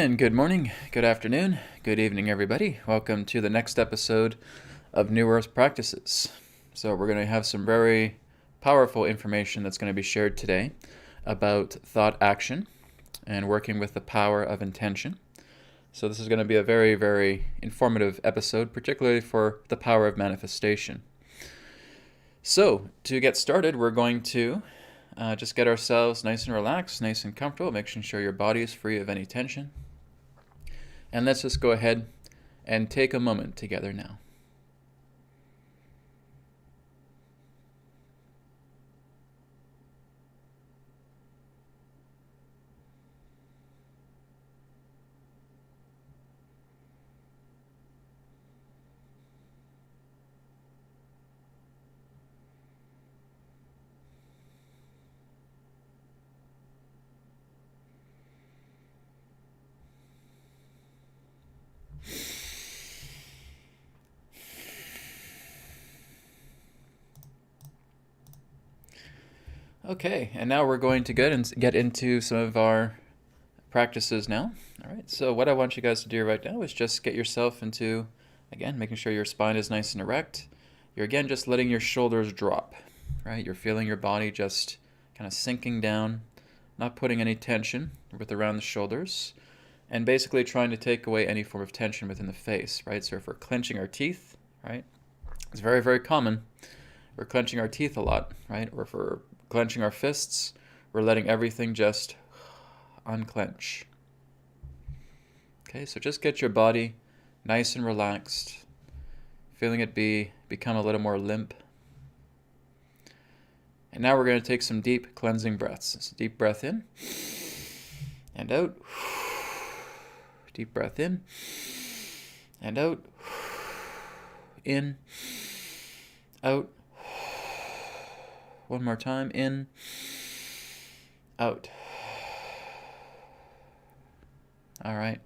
And good morning, good afternoon, good evening, everybody. Welcome to the next episode of New Earth Practices. So we're going to have some very powerful information that's going to be shared today about thought action and working with the power of intention. So this is going to be a very, very informative episode, particularly for the power of manifestation. So to get started, we're going to just get ourselves nice and relaxed, nice and comfortable, making sure your body is free of any tension. And let's just go ahead and take a moment together now. Okay, and now we're going to get into some of our practices now. All right, so what I want you guys to do right now is just get yourself into, again, making sure your spine is nice and erect. You're, again, just letting your shoulders drop, right? You're feeling your body just kind of sinking down, not putting any tension around the shoulders, and basically trying to take away any form of tension within the face, right? So if we're clenching our teeth, right, it's very, very common. We're clenching our teeth a lot, right? Or if we're clenching our fists, we're letting everything just unclench. Okay, so just get your body nice and relaxed, feeling it become a little more limp. And now we're going to take some deep cleansing breaths. So deep breath in and out. Deep breath in and out. In, out. One more time. In, out. All right.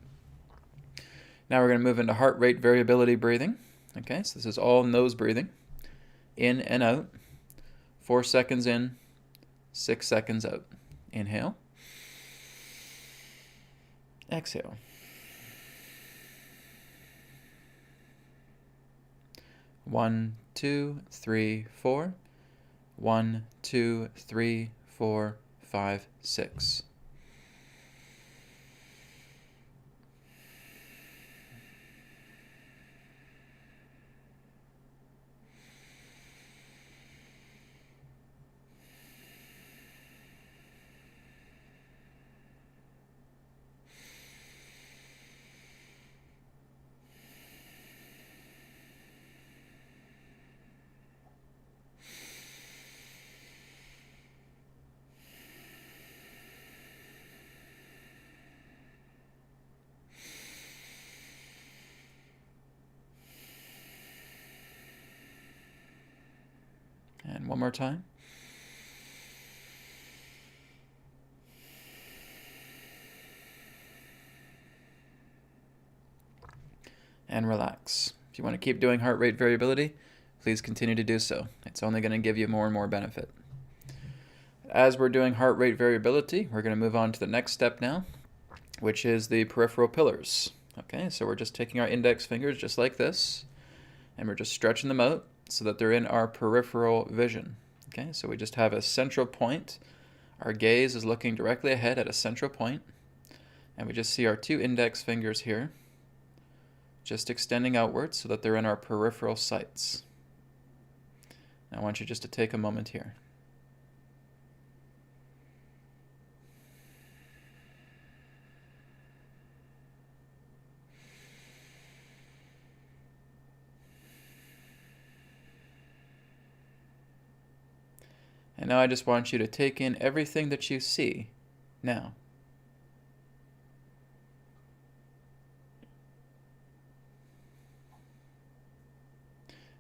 Now we're going to move into heart rate variability breathing. Okay, so this is all nose breathing. In and out. 4 seconds in, 6 seconds out. Inhale. Exhale. One, two, three, four. 1, 2, 3, 4, 5, 6. And one more time. And relax. If you want to keep doing heart rate variability, please continue to do so. It's only going to give you more and more benefit. As we're doing heart rate variability, we're going to move on to the next step now, which is the peripheral pillars. Okay, so we're just taking our index fingers just like this, and we're just stretching them out so that they're in our peripheral vision. Okay, so we just have a central point. Our gaze is looking directly ahead at a central point, and we just see our 2 index fingers here, just extending outwards so that they're in our peripheral sights. Now I want you just to take a moment here. And now I just want you to take in everything that you see now.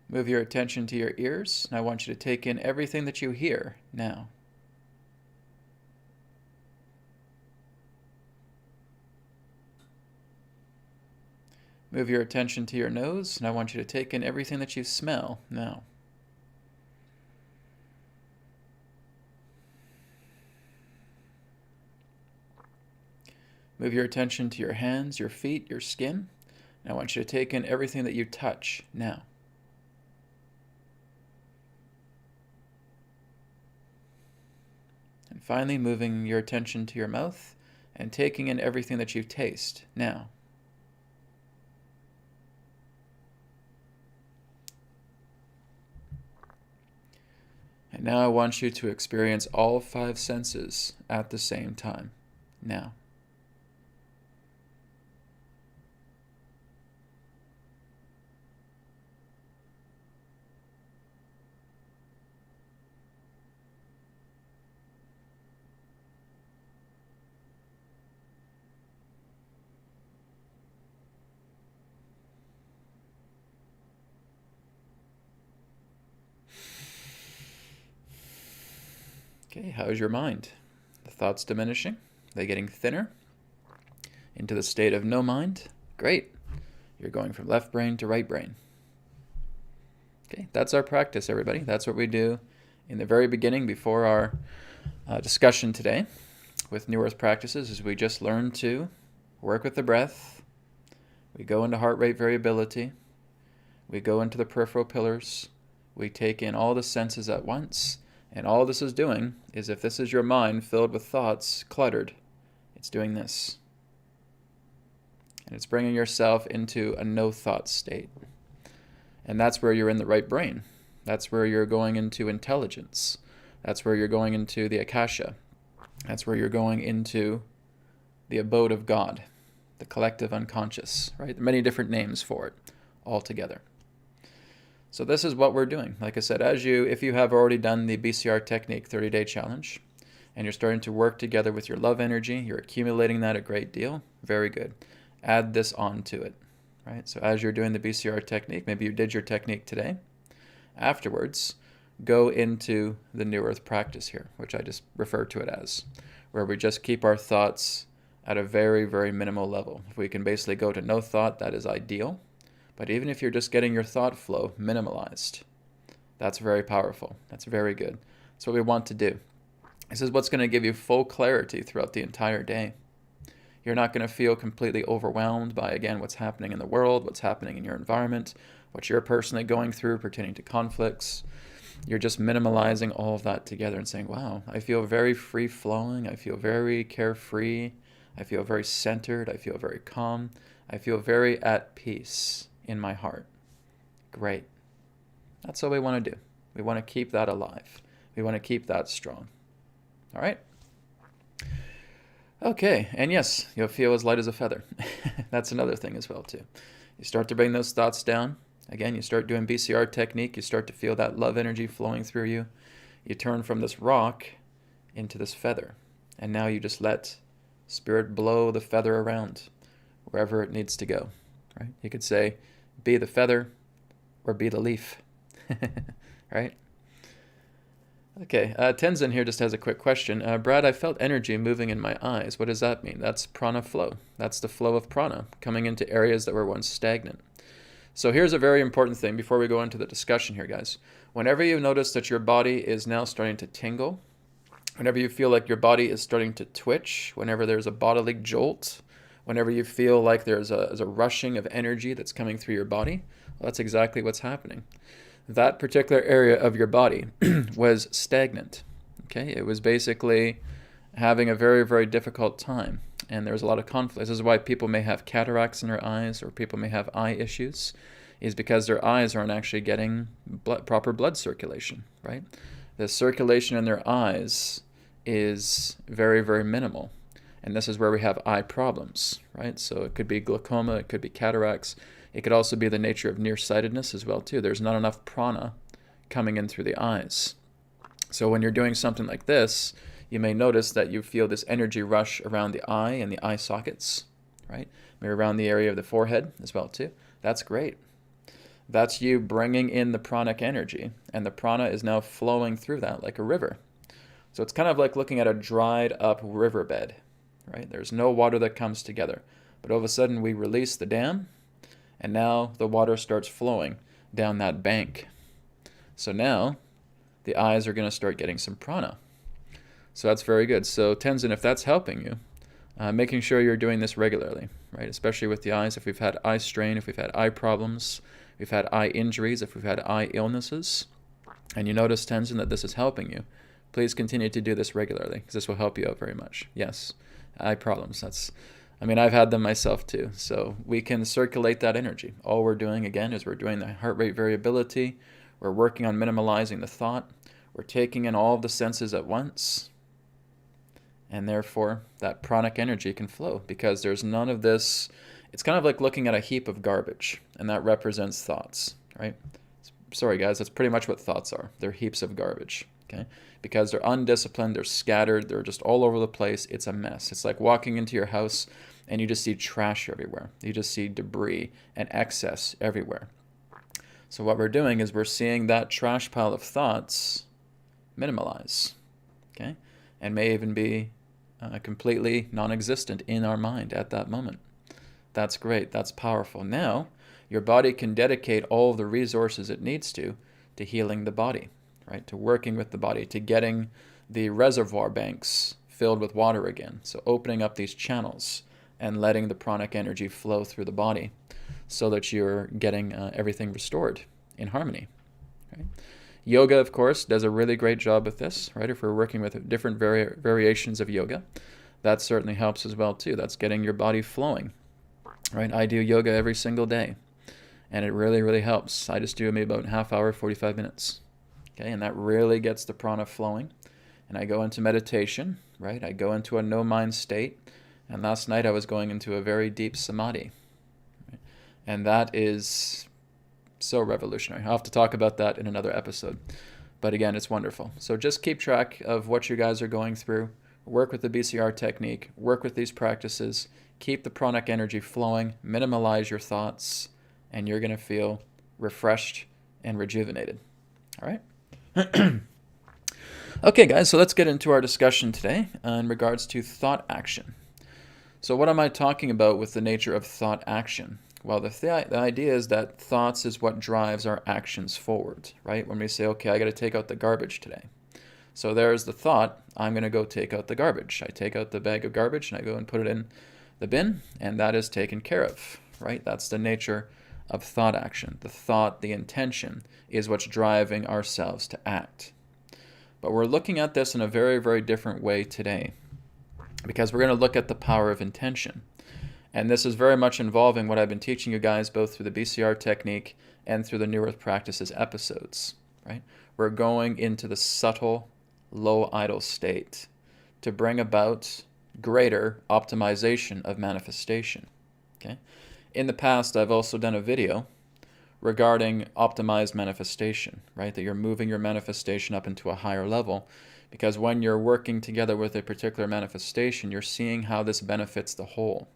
Move your attention to your ears, and I want you to take in everything that you hear now. Move your attention to your nose, and I want you to take in everything that you smell now. Move your attention to your hands, your feet, your skin. And I want you to take in everything that you touch now. And finally, moving your attention to your mouth and taking in everything that you taste now. And now I want you to experience all 5 senses at the same time. Now. Okay, how's your mind? The thoughts diminishing? They getting thinner? Into the state of no mind? Great. You're going from left brain to right brain. Okay, that's our practice, everybody. That's what we do in the very beginning before our discussion today with New Earth practices, is we just learn to work with the breath. We go into heart rate variability. We go into the peripheral pillars. We take in all the senses at once. And all this is doing is, if this is your mind filled with thoughts, cluttered, it's doing this. And it's bringing yourself into a no-thought state. And that's where you're in the right brain. That's where you're going into intelligence. That's where you're going into the Akasha. That's where you're going into the abode of God, the collective unconscious, right? There are many different names for it all together. So this is what we're doing. Like I said, if you have already done the BCR technique 30-day challenge, and you're starting to work together with your love energy, you're accumulating that a great deal, very good. Add this on to it, right? So as you're doing the BCR technique, maybe you did your technique today, afterwards, go into the New Earth practice here, which I just refer to it as, where we just keep our thoughts at a very, very minimal level. If we can basically go to no thought, that is ideal. But even if you're just getting your thought flow minimalized, that's very powerful. That's very good. That's what we want to do. This is what's going to give you full clarity throughout the entire day. You're not going to feel completely overwhelmed by, again, what's happening in the world, what's happening in your environment, what you're personally going through pertaining to conflicts. You're just minimalizing all of that together and saying, wow, I feel very free-flowing. I feel very carefree. I feel very centered. I feel very calm. I feel very at peace in my heart. Great. That's what we want to do. We want to keep that alive. We want to keep that strong. All right? Okay, and yes, you'll feel as light as a feather. That's another thing as well, too. You start to bring those thoughts down. Again, you start doing BCR technique. You start to feel that love energy flowing through you. You turn from this rock into this feather. And now you just let Spirit blow the feather around wherever it needs to go. Right? You could say, be the feather or be the leaf. Right? Okay, Tenzin here just has a quick question. Brad, I felt energy moving in my eyes. What does that mean? That's prana flow. That's the flow of prana coming into areas that were once stagnant. So here's a very important thing before we go into the discussion here, guys. Whenever you notice that your body is now starting to tingle, whenever you feel like your body is starting to twitch, whenever there's a bodily jolt, whenever you feel like there's a rushing of energy that's coming through your body, well, that's exactly what's happening. That particular area of your body was stagnant. Okay, it was basically having a very, very difficult time, and there was a lot of conflict. This is why people may have cataracts in their eyes, or people may have eye issues, is because their eyes aren't actually getting proper blood circulation, right? The circulation in their eyes is very, very minimal. And this is where we have eye problems, right? So it could be glaucoma, it could be cataracts. It could also be the nature of nearsightedness as well, too. There's not enough prana coming in through the eyes. So when you're doing something like this, you may notice that you feel this energy rush around the eye and the eye sockets, right? Maybe around the area of the forehead as well, too. That's great. That's you bringing in the pranic energy, and the prana is now flowing through that like a river. So it's kind of like looking at a dried up riverbed, right? There's no water that comes together. But all of a sudden we release the dam, and now the water starts flowing down that bank. So now the eyes are going to start getting some prana. So that's very good. So Tenzin, if that's helping you, Making sure you're doing this regularly, right? Especially with the eyes. If we've had eye strain, if we've had eye problems, we've had eye injuries, if we've had eye illnesses, and you notice, Tenzin, that this is helping you, please continue to do this regularly, because this will help you out very much. Yes, eye problems. I've had them myself too. So we can circulate that energy. All we're doing, again, is we're doing the heart rate variability. We're working on minimalizing the thought. We're taking in all of the senses at once. And therefore, that pranic energy can flow, because there's none of this. It's kind of like looking at a heap of garbage, and that represents thoughts, right? Sorry, guys, that's pretty much what thoughts are. They're heaps of garbage, okay? Because they're undisciplined, they're scattered, they're just all over the place. It's a mess. It's like walking into your house and you just see trash everywhere. You just see debris and excess everywhere. So what we're doing is we're seeing that trash pile of thoughts minimalize, okay? And may even be completely non-existent in our mind at that moment. That's great. That's powerful. Now, your body can dedicate all of the resources it needs to healing the body, right? To working with the body, to getting the reservoir banks filled with water again. So opening up these channels and letting the pranic energy flow through the body so that you're getting everything restored in harmony, right? Yoga, of course, does a really great job with this, right? If we're working with different variations of yoga, that certainly helps as well too. That's getting your body flowing, right? I do yoga every single day, and it really, really helps. I just do maybe about a half hour, 45 minutes, okay? And that really gets the prana flowing. And I go into meditation, right? I go into a no-mind state, and last night I was going into a very deep Samadhi, right? And that is so revolutionary. I'll have to talk about that in another episode. But again, it's wonderful. So just keep track of what you guys are going through. Work with the BCR technique. Work with these practices. Keep the pranic energy flowing. Minimalize your thoughts. And you're going to feel refreshed and rejuvenated. All right? Okay, guys. So let's get into our discussion today in regards to thought action. So what am I talking about with the nature of thought action? Well, the idea is that thoughts is what drives our actions forward, right? When we say, okay, I got to take out the garbage today. So there's the thought, I'm going to go take out the garbage. I take out the bag of garbage and I go and put it in the bin, and that is taken care of, right? That's the nature of thought action. The thought, the intention, is what's driving ourselves to act. But we're looking at this in a very, very different way today, because we're going to look at the power of intention. And this is very much involving what I've been teaching you guys both through the BCR technique and through the New Earth Practices episodes, right? We're going into the subtle, low idle state to bring about greater optimization of manifestation, okay? In the past, I've also done a video regarding optimized manifestation, right? That you're moving your manifestation up into a higher level, because when you're working together with a particular manifestation, you're seeing how this benefits the whole.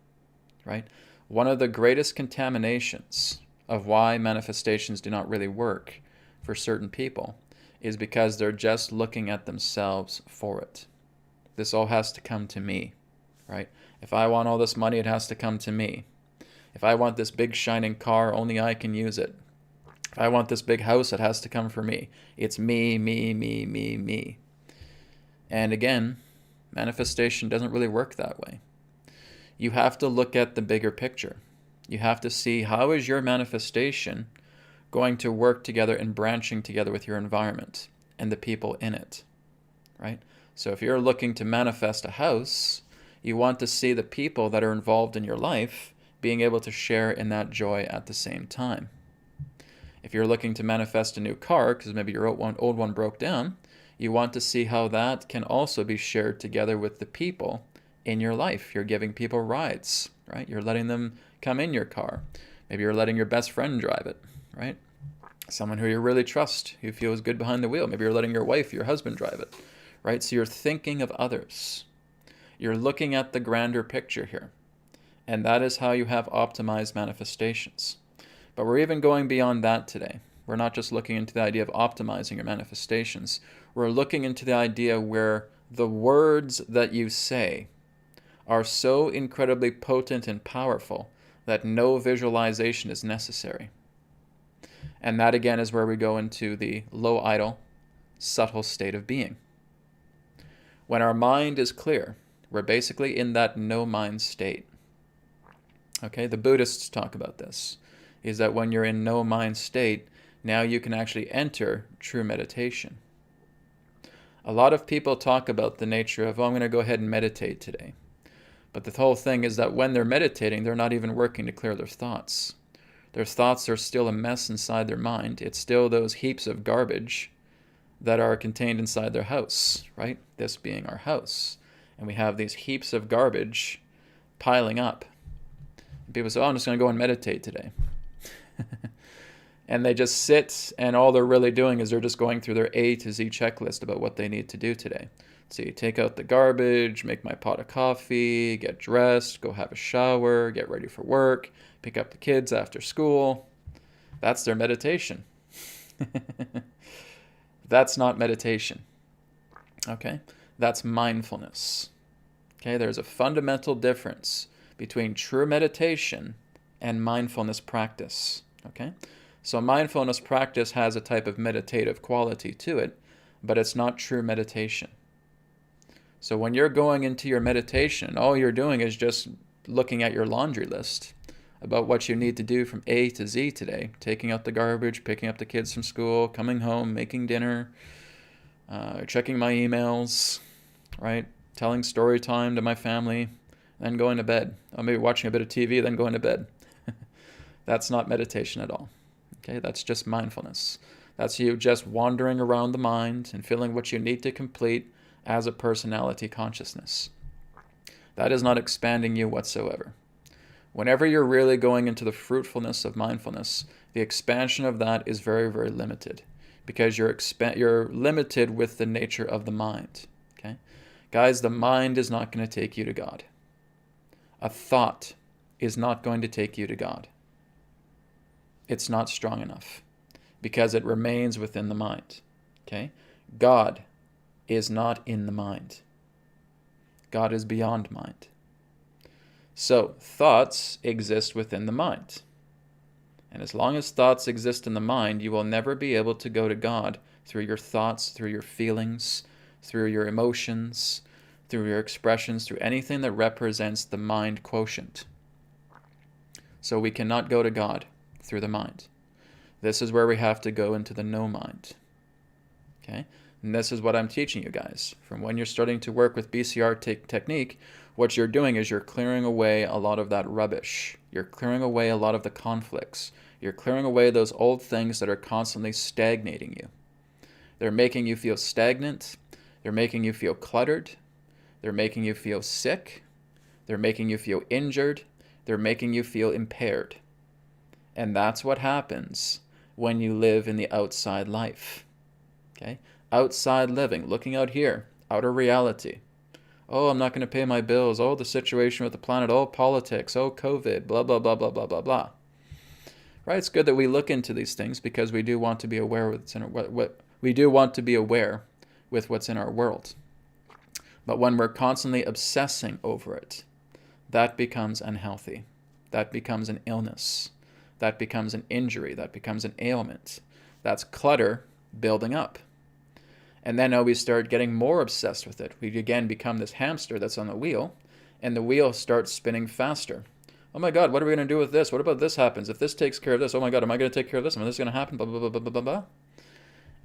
Right? One of the greatest contaminations of why manifestations do not really work for certain people is because they're just looking at themselves for it. This all has to come to me, right? If I want all this money, it has to come to me. If I want this big shining car, only I can use it. If I want this big house, it has to come for me. It's me, me, me, me, me. And again, manifestation doesn't really work that way. You have to look at the bigger picture. You have to see, how is your manifestation going to work together and branching together with your environment and the people in it, right? So if you're looking to manifest a house, you want to see the people that are involved in your life being able to share in that joy at the same time. If you're looking to manifest a new car, because maybe your old one broke down, you want to see how that can also be shared together with the people in your life. You're giving people rides, right? You're letting them come in your car. Maybe you're letting your best friend drive it, right? Someone who you really trust, who feels good behind the wheel. Maybe you're letting your wife, your husband drive it, right? So you're thinking of others. You're looking at the grander picture here. And that is how you have optimized manifestations. But we're even going beyond that today. We're not just looking into the idea of optimizing your manifestations. We're looking into the idea where the words that you say are so incredibly potent and powerful that no visualization is necessary. And that again is where we go into the low idle, subtle state of being. When our mind is clear, We're basically in that no-mind state. Okay, the Buddhists talk about this, is that when you're in no-mind state, now you can actually enter true meditation. A lot of people talk about the nature of, oh, I'm going to go ahead and meditate today. But the whole thing is that when they're meditating, they're not even working to clear their thoughts. Their thoughts are still a mess inside their mind. It's still those heaps of garbage that are contained inside their house, right? This being our house. And we have these heaps of garbage piling up. And people say, oh, I'm just going to go and meditate today. And they just sit, and all they're really doing is they're just going through their A to Z checklist about what they need to do today. So you take out the garbage, make my pot of coffee, get dressed, go have a shower, get ready for work, pick up the kids after school. That's their meditation. That's not meditation. Okay? That's mindfulness. Okay? There's a fundamental difference between true meditation and mindfulness practice. Okay? So mindfulness practice has a type of meditative quality to it, but it's not true meditation. So when you're going into your meditation, all you're doing is just looking at your laundry list about what you need to do from A to Z today, taking out the garbage, picking up the kids from school, coming home, making dinner, checking my emails, right? Telling story time to my family, then going to bed. Or maybe watching a bit of TV, then going to bed. That's not meditation at all. Okay, that's just mindfulness. That's you just wandering around the mind and feeling what you need to complete as a personality consciousness. That is not expanding you whatsoever. Whenever you're really going into the fruitfulness of mindfulness, the expansion of that is very, very limited, because you're limited with the nature of the mind. Okay, guys, the mind is not going to take you to God. A thought is not going to take you to God. It's not strong enough because it remains within the mind. Okay? God is not in the mind. God is beyond mind. So thoughts exist within the mind. And as long as thoughts exist in the mind, you will never be able to go to God through your thoughts, through your feelings, through your emotions, through your expressions, through anything that represents the mind quotient. So we cannot go to God through the mind. This is where we have to go into the no mind. Okay? And this is what I'm teaching you guys. From when you're starting to work with BCR technique, what you're doing is you're clearing away a lot of that rubbish. You're clearing away a lot of the conflicts. You're clearing away those old things that are constantly stagnating you. They're making you feel stagnant. They're making you feel cluttered. They're making you feel sick. They're making you feel injured. They're making you feel impaired. And that's what happens when you live in the outside life. Okay? Outside living, looking out here, outer reality. Oh, I'm not going to pay my bills. Oh, the situation with the planet. Oh, politics. Oh, COVID. Blah, blah, blah, blah, blah, blah, blah. Right? It's good that we look into these things because we do want to be aware of we do want to be aware with what's in our world. But when we're constantly obsessing over it, that becomes unhealthy. That becomes an illness. That becomes an injury. That becomes an ailment. That's clutter building up. And then now we start getting more obsessed with it. We again become this hamster that's on the wheel, and the wheel starts spinning faster. Oh my God, what are we going to do with this? What about this happens? If this takes care of this, oh my God, am I going to take care of this? Is this going to happen? Blah, blah, blah, blah, blah, blah, blah.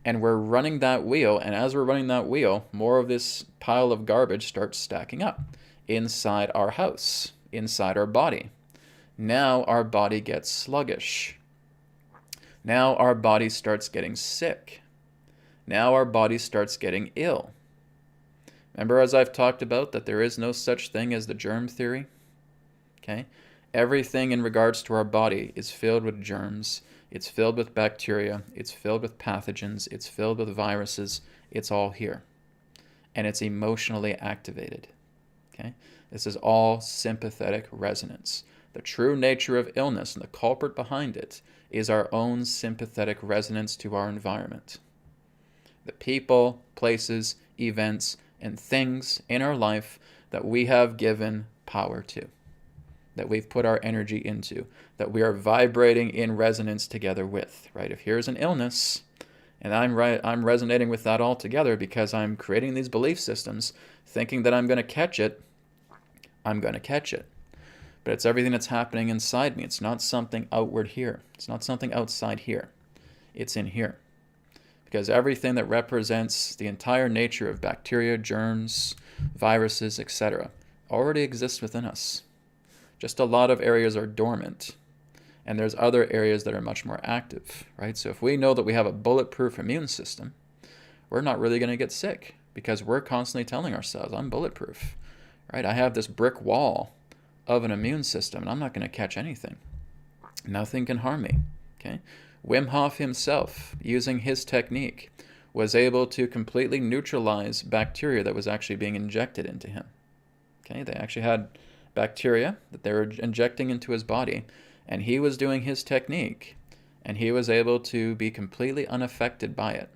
And we're running that wheel, and as we're running that wheel, more of this pile of garbage starts stacking up inside our house, inside our body. Now our body gets sluggish. Now our body starts getting sick. Now our body starts getting ill. Remember, as I've talked about, that there is no such thing as the germ theory? Okay? Everything in regards to our body is filled with germs. It's filled with bacteria. It's filled with pathogens. It's filled with viruses. It's all here. And it's emotionally activated. Okay? This is all sympathetic resonance. The true nature of illness and the culprit behind it is our own sympathetic resonance to our environment. The people, places, events, and things in our life that we have given power to, that we've put our energy into, that we are vibrating in resonance together with, right? If here's an illness, and I'm resonating with that all together because I'm creating these belief systems, thinking that I'm going to catch it I'm going to catch it. But it's everything that's happening inside me. It's not something outward here. It's not something outside here. It's in here. Because everything that represents the entire nature of bacteria, germs, viruses, etc., already exists within us. Just a lot of areas are dormant, and there's other areas that are much more active, right? So if we know that we have a bulletproof immune system, we're not really going to get sick because we're constantly telling ourselves, I'm bulletproof, right? I have this brick wall of an immune system, and I'm not going to catch anything. Nothing can harm me, okay? Wim Hof himself, using his technique, was able to completely neutralize bacteria that was actually being injected into him. Okay, they actually had bacteria that they were injecting into his body, and he was doing his technique, and he was able to be completely unaffected by it.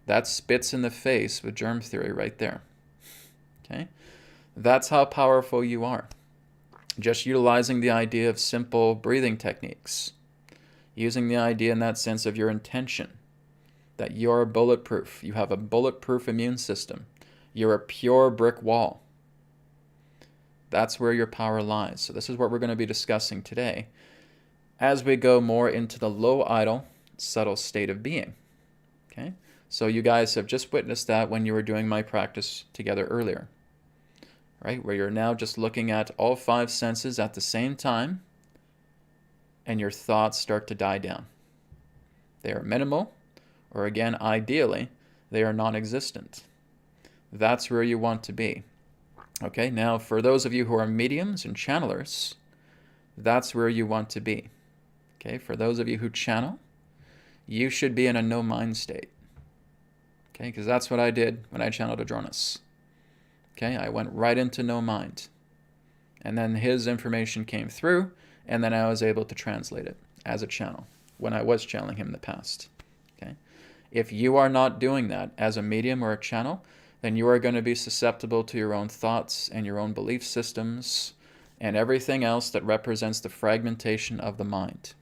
That spits in the face with germ theory right there. Okay, that's how powerful you are. Just utilizing the idea of simple breathing techniques. Using the idea in that sense of your intention, that you're bulletproof. You have a bulletproof immune system. You're a pure brick wall. That's where your power lies. So this is what we're going to be discussing today as we go more into the low idle, subtle state of being. Okay? So you guys have just witnessed that when you were doing my practice together earlier, right? Where you're now just looking at all 5 senses at the same time, and your thoughts start to die down. They are minimal, or again, ideally, they are non-existent. That's where you want to be. Okay, now for those of you who are mediums and channelers, that's where you want to be. Okay, for those of you who channel, you should be in a no-mind state. Okay, because that's what I did when I channeled Adronis. Okay, I went right into no mind. And then his information came through, and then I was able to translate it as a channel when I was channeling him in the past. Okay? If you are not doing that as a medium or a channel, then you are going to be susceptible to your own thoughts and your own belief systems and everything else that represents the fragmentation of the mind.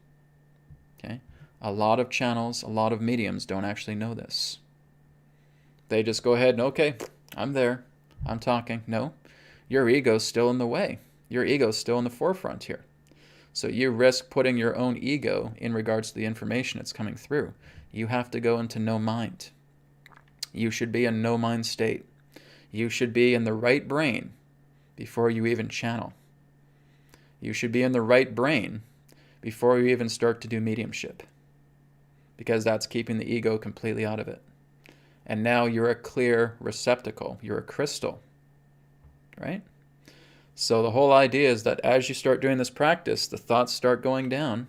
Okay? A lot of channels, a lot of mediums don't actually know this. They just go ahead and, okay, I'm there, I'm talking. No, your ego's still in the way. Your ego's still in the forefront here. So you risk putting your own ego in regards to the information that's coming through. You have to go into no mind. You should be in no mind state. You should be in the right brain before you even channel. You should be in the right brain before you even start to do mediumship, because that's keeping the ego completely out of it. And now you're a clear receptacle. You're a crystal, right? So the whole idea is that as you start doing this practice, the thoughts start going down,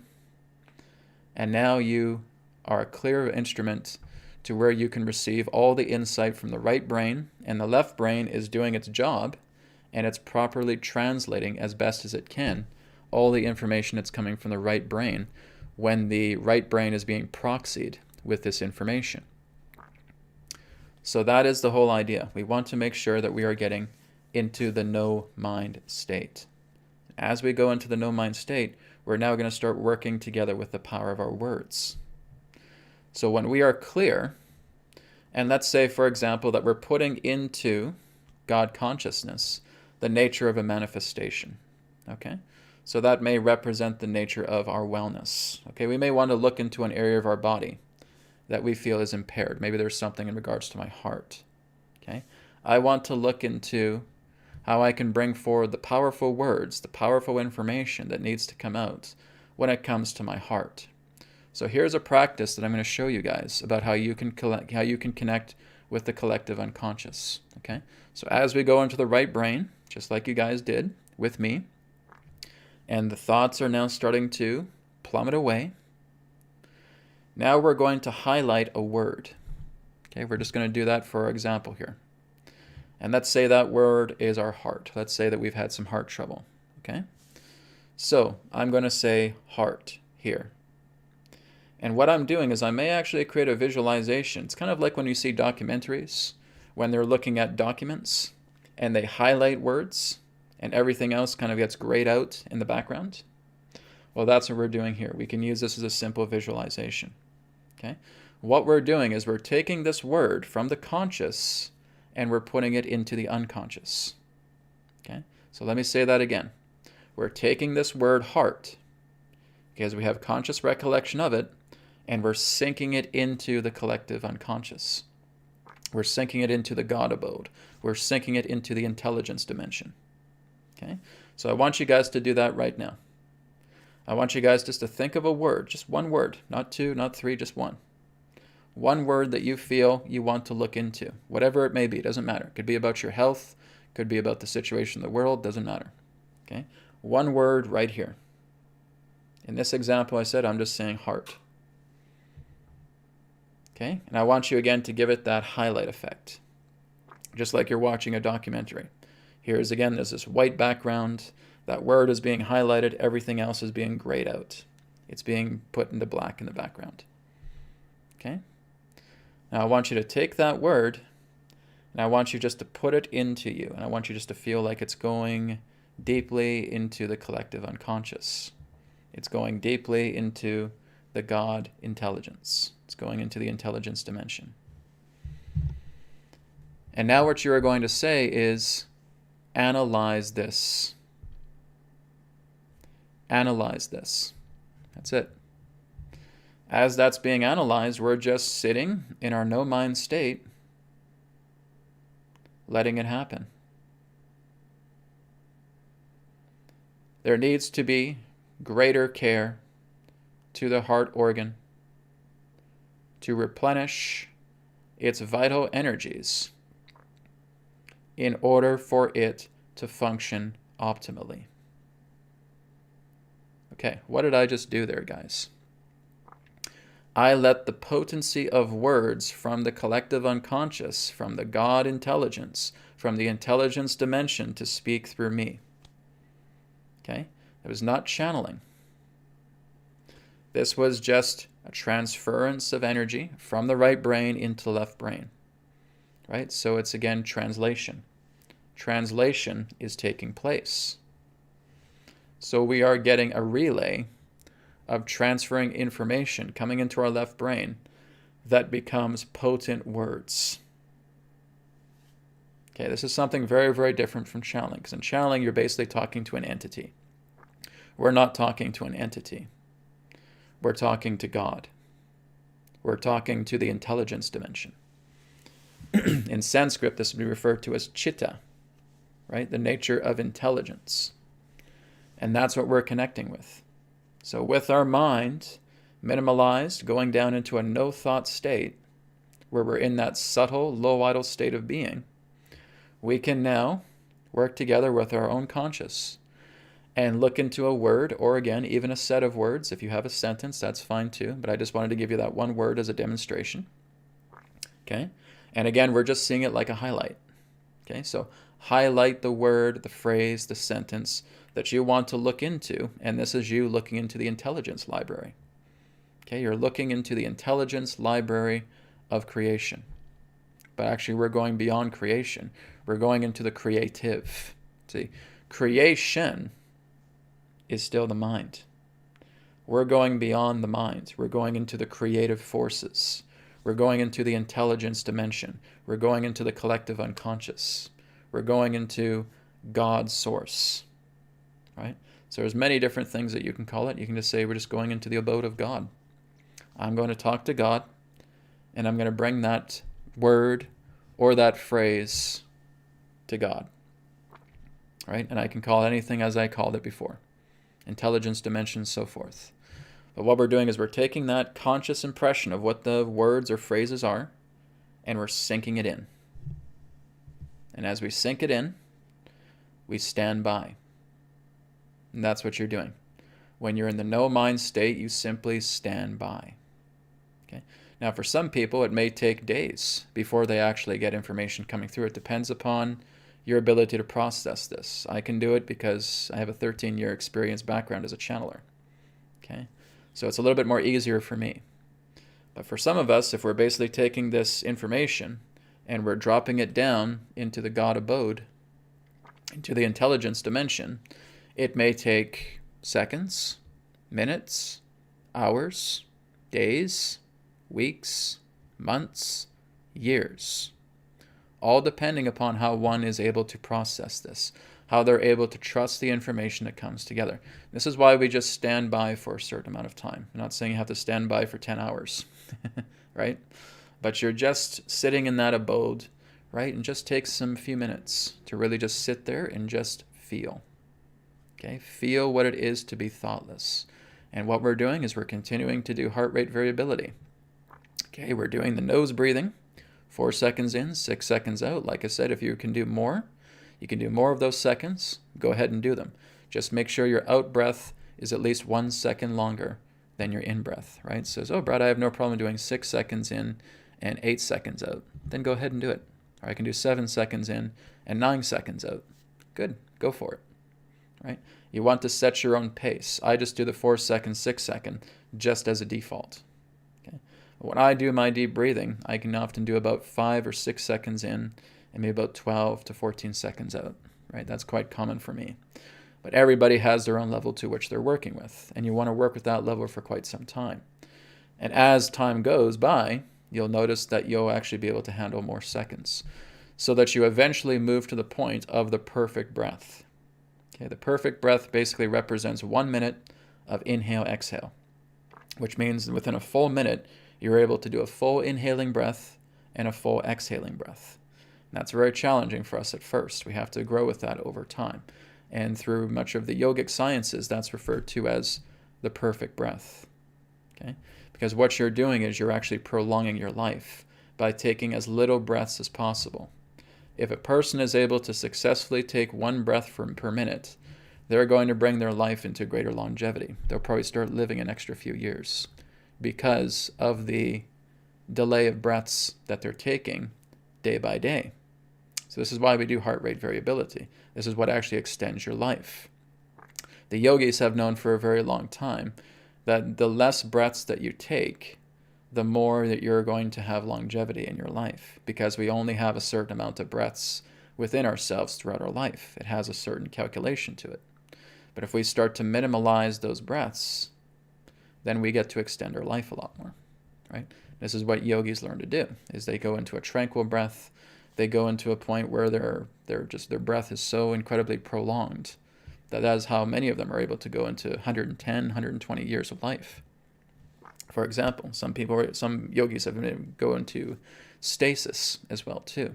and now you are a clear instrument to where you can receive all the insight from the right brain, and the left brain is doing its job, and it's properly translating as best as it can all the information that's coming from the right brain when the right brain is being proxied with this information. So that is the whole idea. We want to make sure that we are getting into the no mind state. As we go into the no mind state, we're now going to start working together with the power of our words. So when we are clear, and let's say, for example, that we're putting into God consciousness the nature of a manifestation, okay? So that may represent the nature of our wellness, okay? We may want to look into an area of our body that we feel is impaired. Maybe there's something in regards to my heart, okay? I want to look into how I can bring forward the powerful words, the powerful information that needs to come out when it comes to my heart. So here's a practice that I'm going to show you guys about how you can connect with the collective unconscious. Okay? So as we go into the right brain, just like you guys did with me, and the thoughts are now starting to plummet away, now we're going to highlight a word. Okay, we're just going to do that for example here. And let's say that word is our heart. Let's say that we've had some heart trouble, okay? So I'm going to say heart here. And what I'm doing is I may actually create a visualization. It's kind of like when you see documentaries, when they're looking at documents and they highlight words and everything else kind of gets grayed out in the background. Well, that's what we're doing here. We can use this as a simple visualization, okay? What we're doing is we're taking this word from the conscious and we're putting it into the unconscious. Okay? So let me say that again. We're taking this word heart, because we have conscious recollection of it, and we're sinking it into the collective unconscious. We're sinking it into the God abode. We're sinking it into the intelligence dimension. Okay? So I want you guys to do that right now. I want you guys just to think of a word, just one word, not two, not three, just one. One word that you feel you want to look into, whatever it may be, doesn't matter. It could be about your health, could be about the situation of the world, doesn't matter. Okay? One word right here. In this example I said, I'm just saying heart. Okay? And I want you again to give it that highlight effect, just like you're watching a documentary. Here's again, there's this white background. That word is being highlighted. Everything else is being grayed out. It's being put into black in the background. Okay? Now I want you to take that word, and I want you just to put it into you. And I want you just to feel like it's going deeply into the collective unconscious. It's going deeply into the God intelligence. It's going into the intelligence dimension. And now what you are going to say is, analyze this. Analyze this. That's it. As that's being analyzed, we're just sitting in our no-mind state, letting it happen. There needs to be greater care to the heart organ to replenish its vital energies in order for it to function optimally. Okay, what did I just do there, guys? I let the potency of words from the collective unconscious, from the God intelligence, from the intelligence dimension to speak through me. Okay? It was not channeling. This was just a transference of energy from the right brain into the left brain. Right? So it's again translation. Translation is taking place. So we are getting a relay of transferring information coming into our left brain that becomes potent words. Okay, this is something very, very different from channeling, because in channeling you're basically talking to an entity. We're not talking to an entity. We're talking to God. We're talking to the intelligence dimension. In Sanskrit, this would be referred to as chitta, right? The nature of intelligence. And that's what we're connecting with. So with our mind minimalized, going down into a no-thought state, where we're in that subtle, low-vital state of being, we can now work together with our own conscious and look into a word, or again, even a set of words. If you have a sentence, that's fine too, but I just wanted to give you that one word as a demonstration. Okay? And again, we're just seeing it like a highlight. Okay? So highlight the word, the phrase, the sentence that you want to look into, and this is you looking into the intelligence library. Okay, you're looking into the intelligence library of creation. But actually, we're going beyond creation. We're going into the creative. See, creation is still the mind. We're going beyond the mind. We're going into the creative forces. We're going into the intelligence dimension. We're going into the collective unconscious. We're going into God's source. Right? So there's many different things that you can call it. You can just say we're just going into the abode of God. I'm going to talk to God, and I'm going to bring that word or that phrase to God. Right? And I can call it anything as I called it before. Intelligence, dimension, so forth. But what we're doing is we're taking that conscious impression of what the words or phrases are, and we're sinking it in. And as we sink it in, we stand by. And that's what you're doing. When you're in the no-mind state, you simply stand by. Okay? Now, for some people, it may take days before they actually get information coming through. It depends upon your ability to process this. I can do it because I have a 13-year experience background as a channeler. Okay? So it's a little bit more easier for me. But for some of us, if we're basically taking this information and we're dropping it down into the God abode, into the intelligence dimension, it may take seconds, minutes, hours, days, weeks, months, years, all depending upon how one is able to process this. how they're able to trust the information that comes together. This is why we just stand by for a certain amount of time. I'm not saying you have to stand by for 10 hours, right? But you're just sitting in that abode, right? And just take some few minutes to really just sit there and just feel. Okay, feel what it is to be thoughtless. And what we're doing is we're continuing to do heart rate variability. Okay, we're doing the nose breathing, 4 seconds in, 6 seconds out. Like I said, if you can do more, you can do more of those seconds, go ahead and do them. Just make sure your out breath is at least 1 second longer than your in breath, right? So, oh, Brad, I have no problem doing 6 seconds in and 8 seconds out. Then go ahead and do it. Or I can do 7 seconds in and 9 seconds out. Good, go for it, right? You want to set your own pace. I just do the 4 second, 6 second just as a default. Okay. When I do my deep breathing, I can often do about 5 or 6 seconds in and maybe about 12 to 14 seconds out, right? That's quite common for me. But everybody has their own level to which they're working with, and you want to work with that level for quite some time. And as time goes by, you'll notice that you'll actually be able to handle more seconds, so that you eventually move to the point of the perfect breath. Okay, the perfect breath basically represents 1 minute of inhale-exhale, which means within a full minute, you're able to do a full inhaling breath and a full exhaling breath. And that's very challenging for us at first. We have to grow with that over time. And through much of the yogic sciences, that's referred to as the perfect breath. Okay? Because what you're doing is you're actually prolonging your life by taking as little breaths as possible. If a person is able to successfully take 1 breath per minute, they're going to bring their life into greater longevity. They'll probably start living an extra few years because of the delay of breaths that they're taking day by day. So this is why we do heart rate variability. This is what actually extends your life. The yogis have known for a very long time that the less breaths that you take, the more that you're going to have longevity in your life, because we only have a certain amount of breaths within ourselves throughout our life. It has a certain calculation to it. But if we start to minimalize those breaths, then we get to extend our life a lot more, right? This is what yogis learn to do, is they go into a tranquil breath. They go into a point where their breath is so incredibly prolonged that is how many of them are able to go into 110, 120 years of life. For example, some yogis have been go into stasis as well too.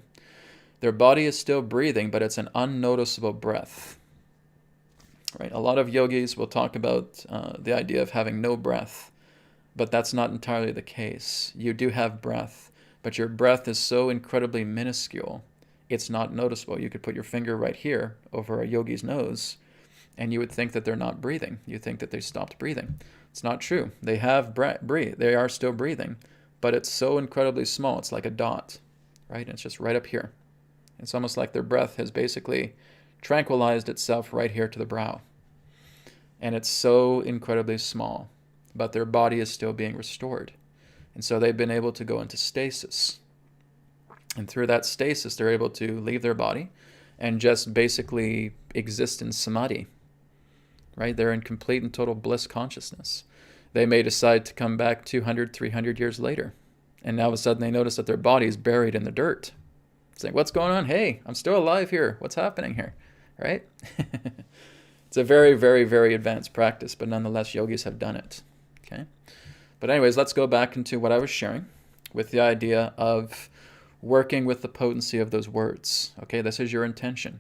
Their body is still breathing, but it's an unnoticeable breath. Right? A lot of yogis will talk about the idea of having no breath, but that's not entirely the case. You do have breath, but your breath is so incredibly minuscule, it's not noticeable. You could put your finger right here over a yogi's nose, and you would think that they're not breathing. You think that they stopped breathing. It's not true. They have breathe. They are still breathing, but it's so incredibly small. It's like a dot, right? It's just right up here. It's almost like their breath has basically tranquilized itself right here to the brow. And it's so incredibly small, but their body is still being restored. And so they've been able to go into stasis. And through that stasis, they're able to leave their body and just basically exist in Samadhi. Right? They're in complete and total bliss consciousness. They may decide to come back 200, 300 years later. And now all of a sudden they notice that their body is buried in the dirt. It's like, what's going on? Hey, I'm still alive here. What's happening here? Right? It's a very, very, very advanced practice, but nonetheless, yogis have done it. Okay? But anyways, let's go back into what I was sharing with the idea of working with the potency of those words. Okay, this is your intention.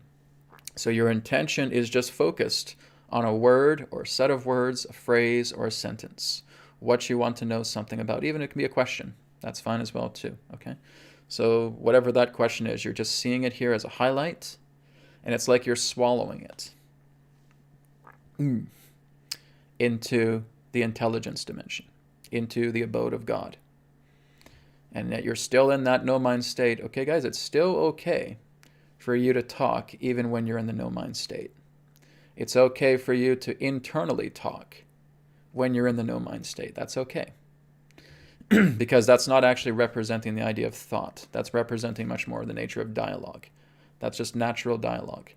So your intention is just focused on a word or a set of words, a phrase or a sentence, what you want to know something about. Even it can be a question. That's fine as well too, okay? So whatever that question is, you're just seeing it here as a highlight, and it's like you're swallowing it into the intelligence dimension, into the abode of God. And that you're still in that no-mind state. Okay, guys, it's still okay for you to talk even when you're in the no-mind state. It's okay for you to internally talk when you're in the no-mind state. That's okay. Because that's not actually representing the idea of thought. That's representing much more the nature of dialogue. That's just natural dialogue.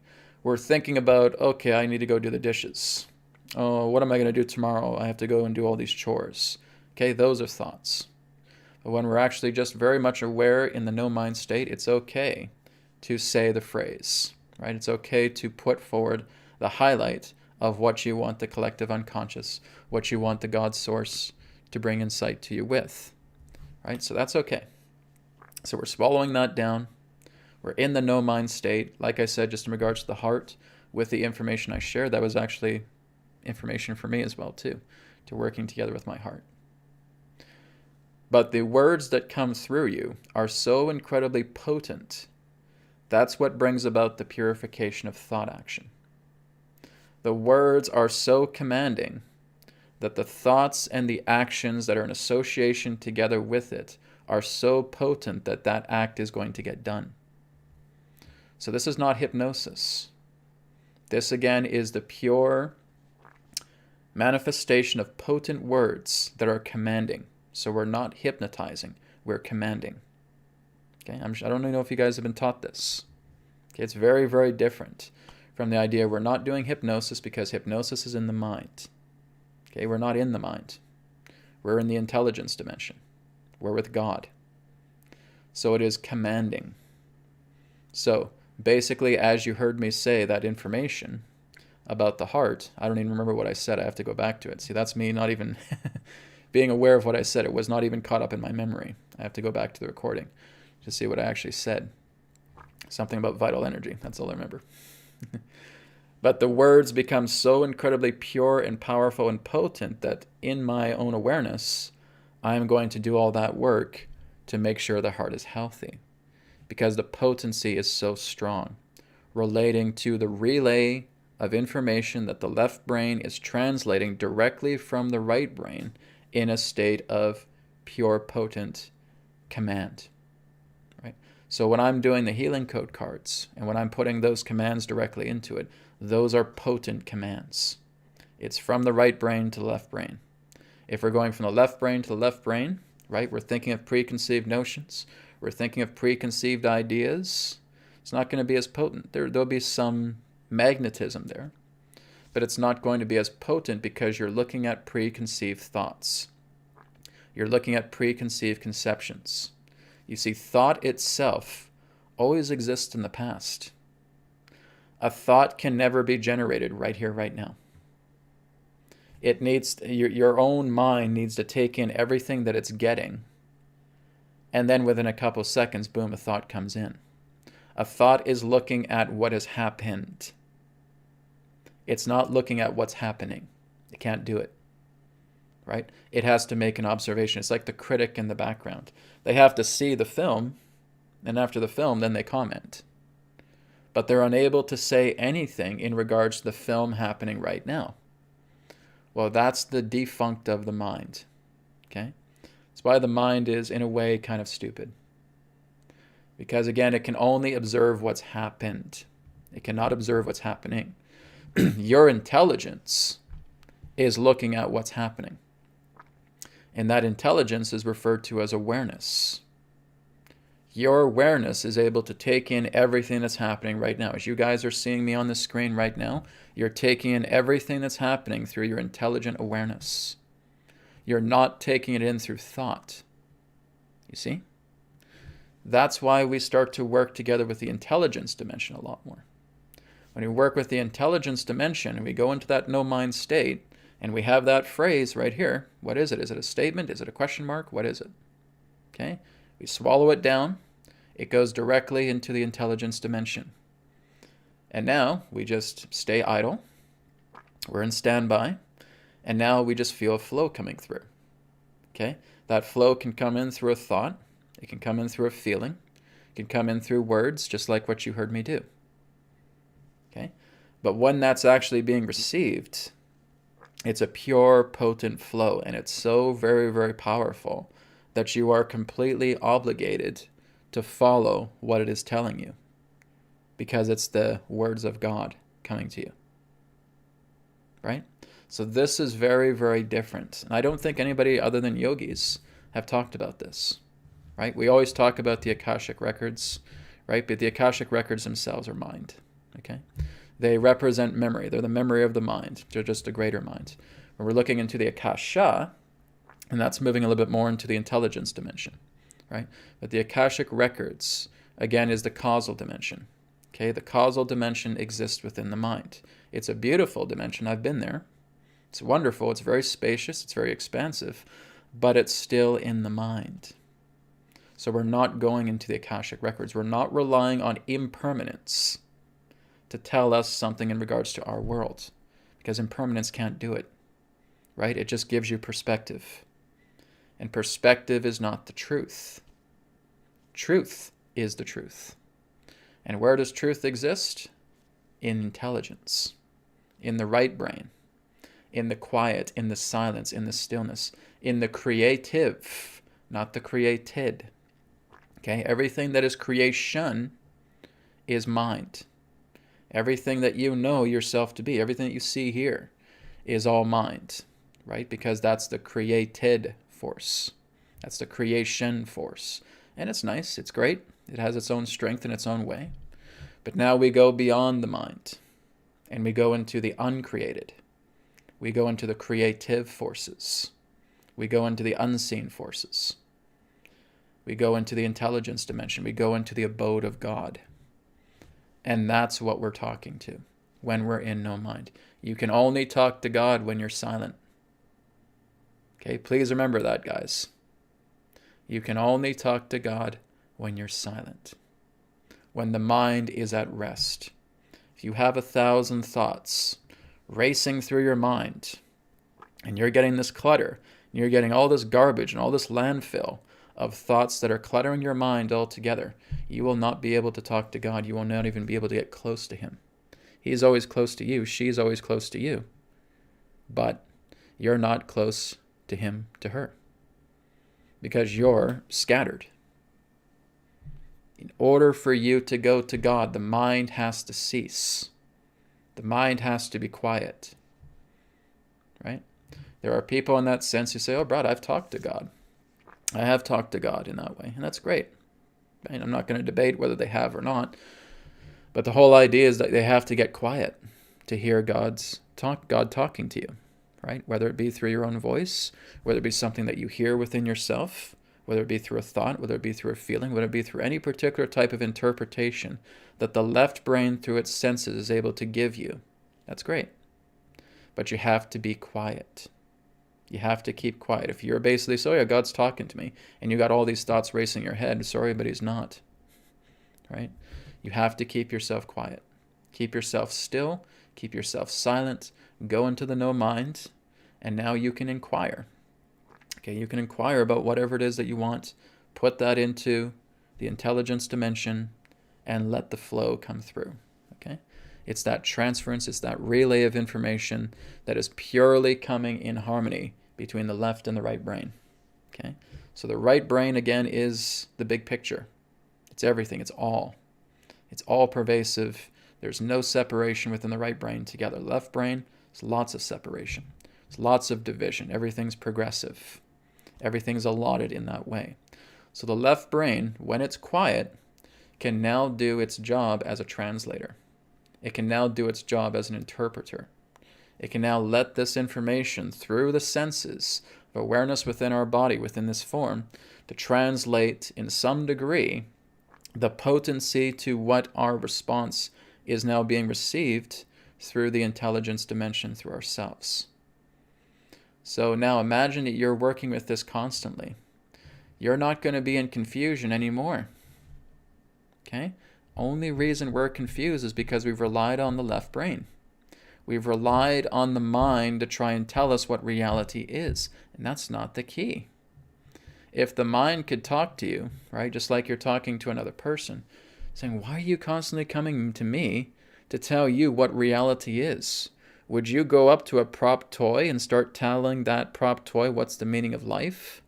We're thinking about, okay, I need to go do the dishes. Oh, what am I going to do tomorrow? I have to go and do all these chores. Okay, those are thoughts. But when we're actually just very much aware in the no-mind state, it's okay to say the phrase. right? It's okay to put forward the highlight of what you want the collective unconscious, what you want the God source to bring insight to you with, right? So that's okay. So we're swallowing that down. We're in the no mind state. Like I said, just in regards to the heart, with the information I shared, that was actually information for me as well too, to working together with my heart. But the words that come through you are so incredibly potent. That's what brings about the purification of thought action. The words are so commanding that the thoughts and the actions that are in association together with it are so potent that that act is going to get done. So this is not hypnosis. This again is the pure manifestation of potent words that are commanding. So we're not hypnotizing, we're commanding. Okay, I don't even know if you guys have been taught this. Okay, it's very, very different from the idea we're not doing hypnosis because hypnosis is in the mind. Okay, we're not in the mind. We're in the intelligence dimension. We're with God. So it is commanding. So basically, as you heard me say that information about the heart, I don't even remember what I said. I have to go back to it. See, that's me not even being aware of what I said. It was not even caught up in my memory. I have to go back to the recording to see what I actually said. Something about vital energy. That's all I remember. But the words become so incredibly pure and powerful and potent that in my own awareness, I am going to do all that work to make sure the heart is healthy. Because the potency is so strong, relating to the relay of information that the left brain is translating directly from the right brain in a state of pure, potent command. Right? So when I'm doing the healing code cards, and when I'm putting those commands directly into it, those are potent commands. It's from the right brain to the left brain. If we're going from the left brain to the left brain, right, we're thinking of preconceived notions, we're thinking of preconceived ideas, it's not going to be as potent. There'll be some magnetism there, but it's not going to be as potent because you're looking at preconceived thoughts. You're looking at preconceived conceptions. You see, thought itself always exists in the past. A thought can never be generated right here, right now. It needs, your own mind needs to take in everything that it's getting, and then within a couple seconds, boom, a thought comes in. A thought is looking at what has happened. It's not looking at what's happening. It can't do it, right? It has to make an observation. It's like the critic in the background. They have to see the film, and after the film, then they comment. But they're unable to say anything in regards to the film happening right now. Well, that's the defunct of the mind, okay? That's why the mind is, in a way, kind of stupid. Because, again, it can only observe what's happened. It cannot observe what's happening. Your intelligence is looking at what's happening. And that intelligence is referred to as awareness. Your awareness is able to take in everything that's happening right now. As you guys are seeing me on the screen right now, you're taking in everything that's happening through your intelligent awareness. You're not taking it in through thought. You see? That's why we start to work together with the intelligence dimension a lot more. When we work with the intelligence dimension and we go into that no-mind state, and we have that phrase right here, what is it? Is it a statement? Is it a question mark? What is it? Okay? We swallow it down. It goes directly into the intelligence dimension. And now we just stay idle. We're in standby. And now we just feel a flow coming through. Okay? That flow can come in through a thought. It can come in through a feeling. It can come in through words, just like what you heard me do. Okay? But when that's actually being received, it's a pure, potent flow. And it's so very, very powerful that you are completely obligated to follow what it is telling you, because it's the words of God coming to you, right? So this is very, very different. And I don't think anybody other than yogis have talked about this, right? We always talk about the Akashic records, right? But the Akashic records themselves are mind, okay? They represent memory. They're the memory of the mind. They're just a greater mind. When we're looking into the Akasha, and that's moving a little bit more into the intelligence dimension, right? But the Akashic records, again, is the causal dimension. Okay, the causal dimension exists within the mind. It's a beautiful dimension. I've been there. It's wonderful. It's very spacious. It's very expansive, but it's still in the mind. So we're not going into the Akashic records. We're not relying on impermanence to tell us something in regards to our world, because impermanence can't do it, right? It just gives you perspective. And perspective is not the truth. Truth is the truth. And where does truth exist? In intelligence, in the right brain, in the quiet, in the silence, in the stillness, in the creative, not the created. Okay, everything that is creation is mind. Everything that you know yourself to be, everything that you see here is all mind, right? Because that's the created force. That's the creation force. And it's nice, it's great. It has its own strength in its own way. But now we go beyond the mind and we go into the uncreated. We go into the creative forces. We go into the unseen forces. We go into the intelligence dimension. We go into the abode of God. And that's what we're talking to when we're in no mind. You can only talk to God when you're silent. Okay, please remember that, guys. You can only talk to God when you're silent. When the mind is at rest. If you have 1,000 thoughts racing through your mind, and you're getting this clutter, and you're getting all this garbage and all this landfill of thoughts that are cluttering your mind altogether, you will not be able to talk to God. You will not even be able to get close to Him. He's always close to you. She's always close to you. But you're not close to him, to her, because you're scattered. In order for you to go to God, the mind has to cease. The mind has to be quiet. Right? There are people in that sense who say, oh, Brad, I've talked to God. I have talked to God in that way, and that's great. Right? I'm not going to debate whether they have or not, but the whole idea is that they have to get quiet to hear God talking to you, right? Whether it be through your own voice, whether it be something that you hear within yourself, whether it be through a thought, whether it be through a feeling, whether it be through any particular type of interpretation that the left brain through its senses is able to give you. That's great. But you have to be quiet. You have to keep quiet. If you're basically, so yeah, God's talking to me, and you got all these thoughts racing in your head, sorry, but he's not. Right? You have to keep yourself quiet. Keep yourself still. Keep yourself silent. Go into the no mind, and now you can inquire. Okay, you can inquire about whatever it is that you want. Put that into the intelligence dimension, and let the flow come through. Okay? It's that transference, it's that relay of information that is purely coming in harmony between the left and the right brain. Okay? So the right brain, again, is the big picture. It's everything. It's all. It's all pervasive. There's no separation within the right brain together. Left brain, there's lots of separation. There's lots of division. Everything's progressive. Everything's allotted in that way. So the left brain, when it's quiet, can now do its job as a translator. It can now do its job as an interpreter. It can now let this information through the senses of awareness within our body, within this form, to translate in some degree the potency to what our response is now being received through the intelligence dimension, through ourselves. So now imagine that you're working with this constantly. You're not going to be in confusion anymore. Okay? Only reason we're confused is because we've relied on the left brain. We've relied on the mind to try and tell us what reality is, and that's not the key. If the mind could talk to you, right, just like you're talking to another person, saying, why are you constantly coming to me to tell you what reality is? Would you go up to a prop toy and start telling that prop toy what's the meaning of life?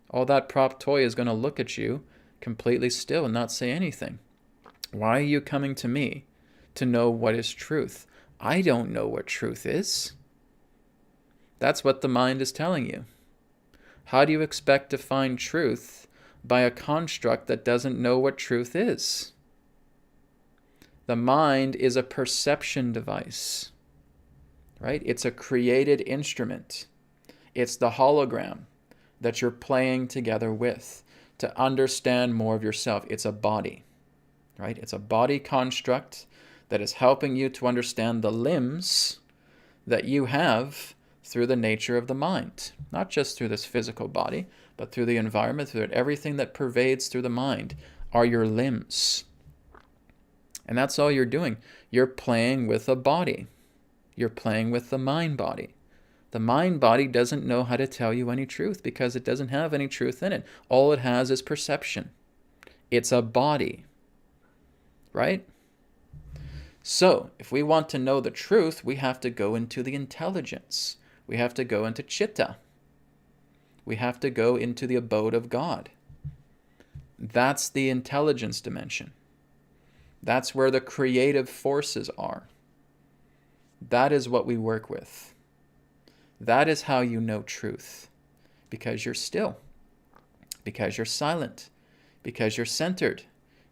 All that prop toy is going to look at you completely still and not say anything. Why are you coming to me to know what is truth? I don't know what truth is. That's what the mind is telling you. How do you expect to find truth by a construct that doesn't know what truth is? The mind is a perception device, right? It's a created instrument. It's the hologram that you're playing together with to understand more of yourself. It's a body, right? It's a body construct that is helping you to understand the limbs that you have through the nature of the mind. Not just through this physical body, but through the environment, through everything that pervades through the mind are your limbs. And that's all you're doing. You're playing with a body. You're playing with the mind body. The mind body doesn't know how to tell you any truth because it doesn't have any truth in it. All it has is perception. It's a body, right? So, if we want to know the truth, we have to go into the intelligence. We have to go into chitta. We have to go into the abode of God. That's the intelligence dimension. That's where the creative forces are. That is what we work with. That is how you know truth. Because you're still. Because you're silent. Because you're centered.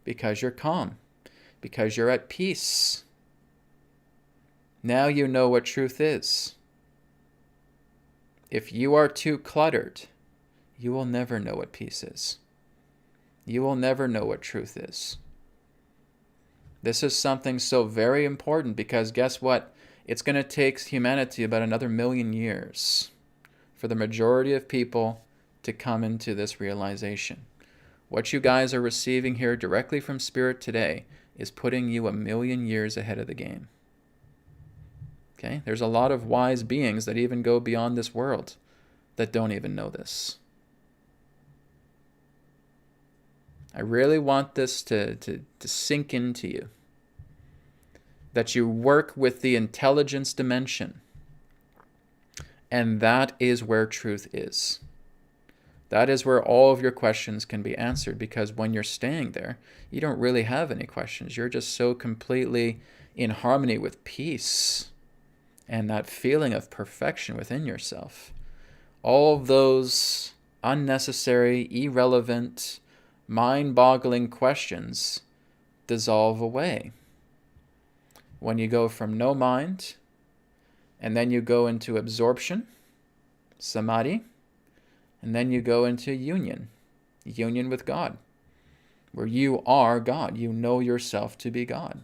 Because you're calm. Because you're at peace. Now you know what truth is. If you are too cluttered, you will never know what peace is. You will never know what truth is. This is something so very important because guess what? It's going to take humanity about another 1,000,000 years for the majority of people to come into this realization. What you guys are receiving here directly from Spirit today is putting you 1,000,000 years ahead of the game. Okay? There's a lot of wise beings that even go beyond this world that don't even know this. I really want this to sink into you. That you work with the intelligence dimension. And that is where truth is. That is where all of your questions can be answered, because when you're staying there, you don't really have any questions. You're just so completely in harmony with peace and that feeling of perfection within yourself. All of those unnecessary, irrelevant, mind-boggling questions dissolve away. When you go from no mind, and then you go into absorption, Samadhi, and then you go into union with God, where you are God. You know yourself to be God.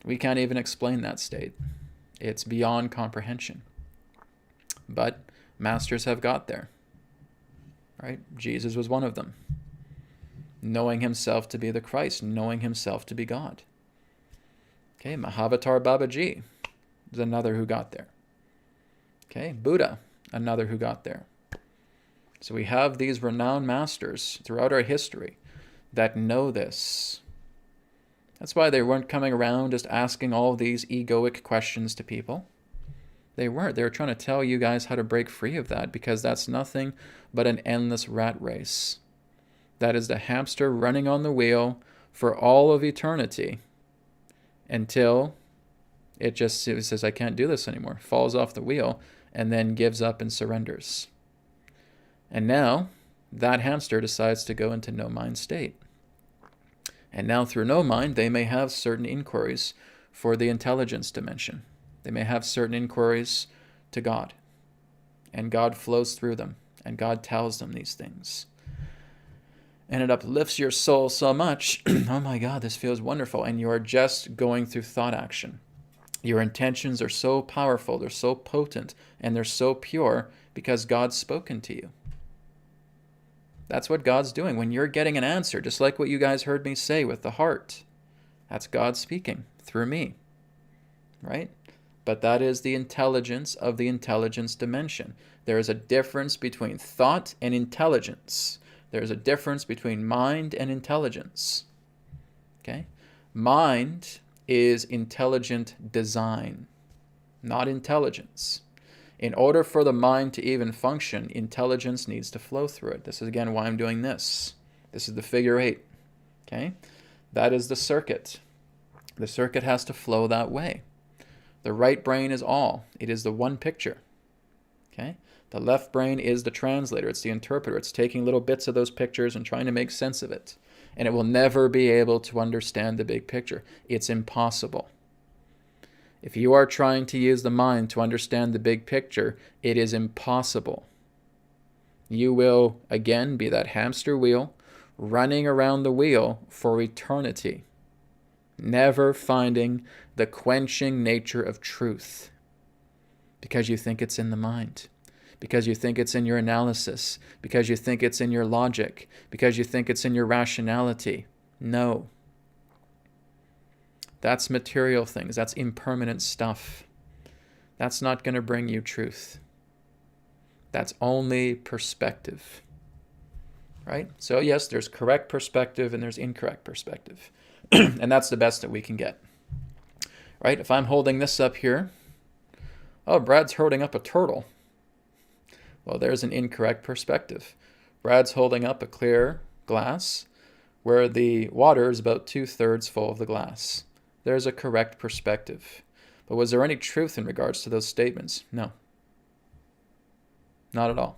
We can't even explain that state. It's beyond comprehension. But masters have got there, right? Jesus was one of them. Knowing himself to be the Christ, knowing himself to be God. Okay, Mahavatar Babaji is another who got there. Okay, Buddha, another who got there. So we have these renowned masters throughout our history that know this. That's why they weren't coming around just asking all these egoic questions to people. They weren't. They were trying to tell you guys how to break free of that, because that's nothing but an endless rat race. That is the hamster running on the wheel for all of eternity until it says, I can't do this anymore, falls off the wheel, and then gives up and surrenders. And now that hamster decides to go into no mind state. And now through no mind, they may have certain inquiries for the intelligence dimension. They may have certain inquiries to God. And God flows through them. And God tells them these things. And it uplifts your soul so much. Oh my God, this feels wonderful. And you are just going through thought action. Your intentions are so powerful. They're so potent. And they're so pure because God's spoken to you. That's what God's doing. When you're getting an answer, just like what you guys heard me say with the heart, that's God speaking through me, right? But that is the intelligence of the intelligence dimension. There is a difference between thought and intelligence. There is a difference between mind and intelligence, okay? Mind is intelligent design, not intelligence. In order for the mind to even function, intelligence needs to flow through it. This is, again, why I'm doing this. This is the figure 8, okay? That is the circuit. The circuit has to flow that way. The right brain is all. It is the one picture, okay? The left brain is the translator. It's the interpreter. It's taking little bits of those pictures and trying to make sense of it. And it will never be able to understand the big picture. It's impossible. If you are trying to use the mind to understand the big picture, it is impossible. You will, again, be that hamster wheel running around the wheel for eternity, never finding the quenching nature of truth because you think it's in the mind, because you think it's in your analysis, because you think it's in your logic, because you think it's in your rationality. No. That's material things. That's impermanent stuff. That's not going to bring you truth. That's only perspective. Right? So yes, there's correct perspective and there's incorrect perspective. And that's the best that we can get. Right? If I'm holding this up here, oh, Brad's holding up a turtle. Well, there's an incorrect perspective. Brad's holding up a clear glass where the water is about 2/3 full of the glass. There's a correct perspective. But was there any truth in regards to those statements? No. Not at all.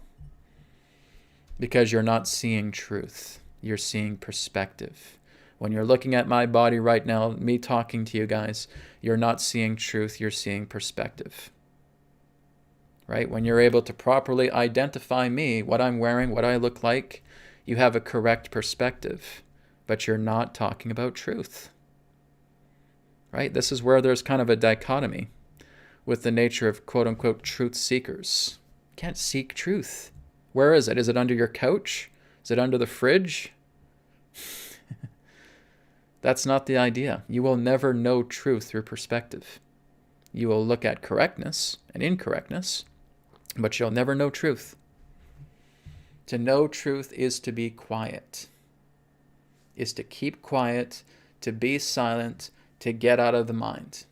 Because you're not seeing truth. You're seeing perspective. When you're looking at my body right now, me talking to you guys, you're not seeing truth, you're seeing perspective. Right? When you're able to properly identify me, what I'm wearing, what I look like, you have a correct perspective. But you're not talking about truth. Right? This is where there's kind of a dichotomy with the nature of quote-unquote truth seekers. You can't seek truth. Where is it? Is it under your couch? Is it under the fridge? That's not the idea. You will never know truth through perspective. You will look at correctness and incorrectness, but you'll never know truth. To know truth is to be quiet, is to keep quiet, to be silent, to get out of the mind.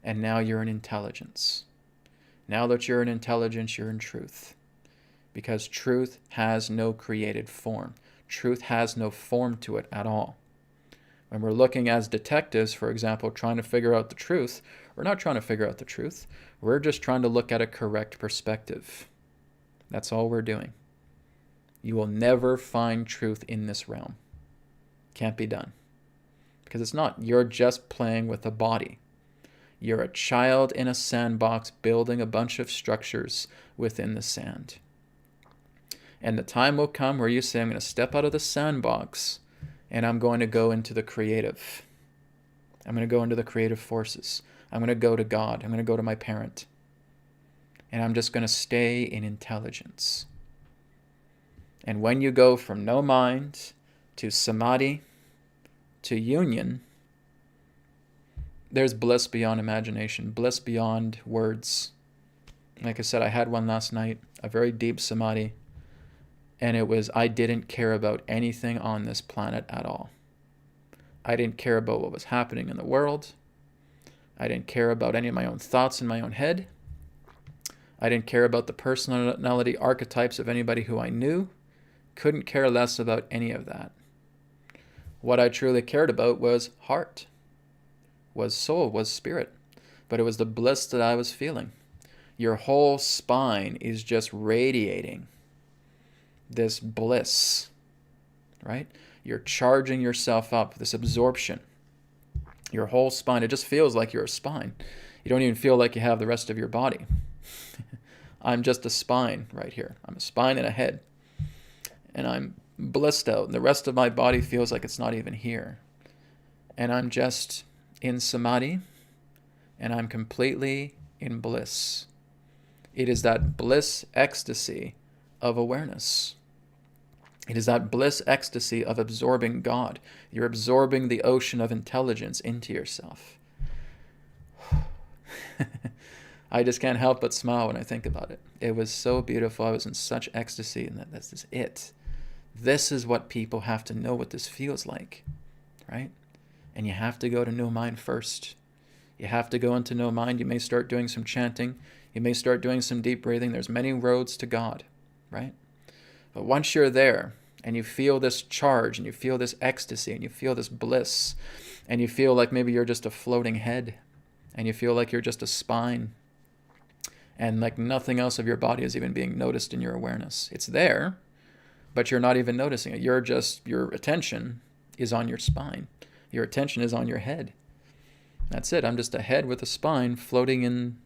And now you're in intelligence. Now that you're in intelligence, you're in truth. Because truth has no created form. Truth has no form to it at all. When we're looking as detectives, for example, trying to figure out the truth, we're not trying to figure out the truth. We're just trying to look at a correct perspective. That's all we're doing. You will never find truth in this realm. Can't be done. Because it's not. You're just playing with a body. You're a child in a sandbox building a bunch of structures within the sand. And the time will come where you say, I'm going to step out of the sandbox and I'm going to go into the creative. I'm going to go into the creative forces. I'm going to go to God. I'm going to go to my parent. And I'm just going to stay in intelligence. And when you go from no mind to Samadhi to union, there's bliss beyond imagination, bliss beyond words. Like I said, I had one last night, a very deep Samadhi. And it was, I didn't care about anything on this planet at all. I didn't care about what was happening in the world. I didn't care about any of my own thoughts in my own head. I didn't care about the personality archetypes of anybody who I knew. Couldn't care less about any of that. What I truly cared about was heart, was soul, was spirit. But it was the bliss that I was feeling. Your whole spine is just radiating this bliss, right? You're charging yourself up, this absorption. Your whole spine, it just feels like you're a spine. You don't even feel like you have the rest of your body. I'm just a spine right here. I'm a spine and a head. And I'm blissed out. And the rest of my body feels like it's not even here. And I'm just in Samadhi. And I'm completely in bliss. It is that bliss ecstasy of awareness. It is that bliss ecstasy of absorbing God. You're absorbing the ocean of intelligence into yourself. I just can't help but smile when I think about it. It was so beautiful. I was in such ecstasy, and this is it. This is what people have to know what this feels like, right? And you have to go to no mind first. You have to go into no mind. You may start doing some chanting. You may start doing some deep breathing. There's many roads to God, right? But once you're there and you feel this charge and you feel this ecstasy and you feel this bliss and you feel like maybe you're just a floating head and you feel like you're just a spine and like nothing else of your body is even being noticed in your awareness. It's there, but you're not even noticing it. Your attention is on your spine. Your attention is on your head. That's it. I'm just a head with a spine floating in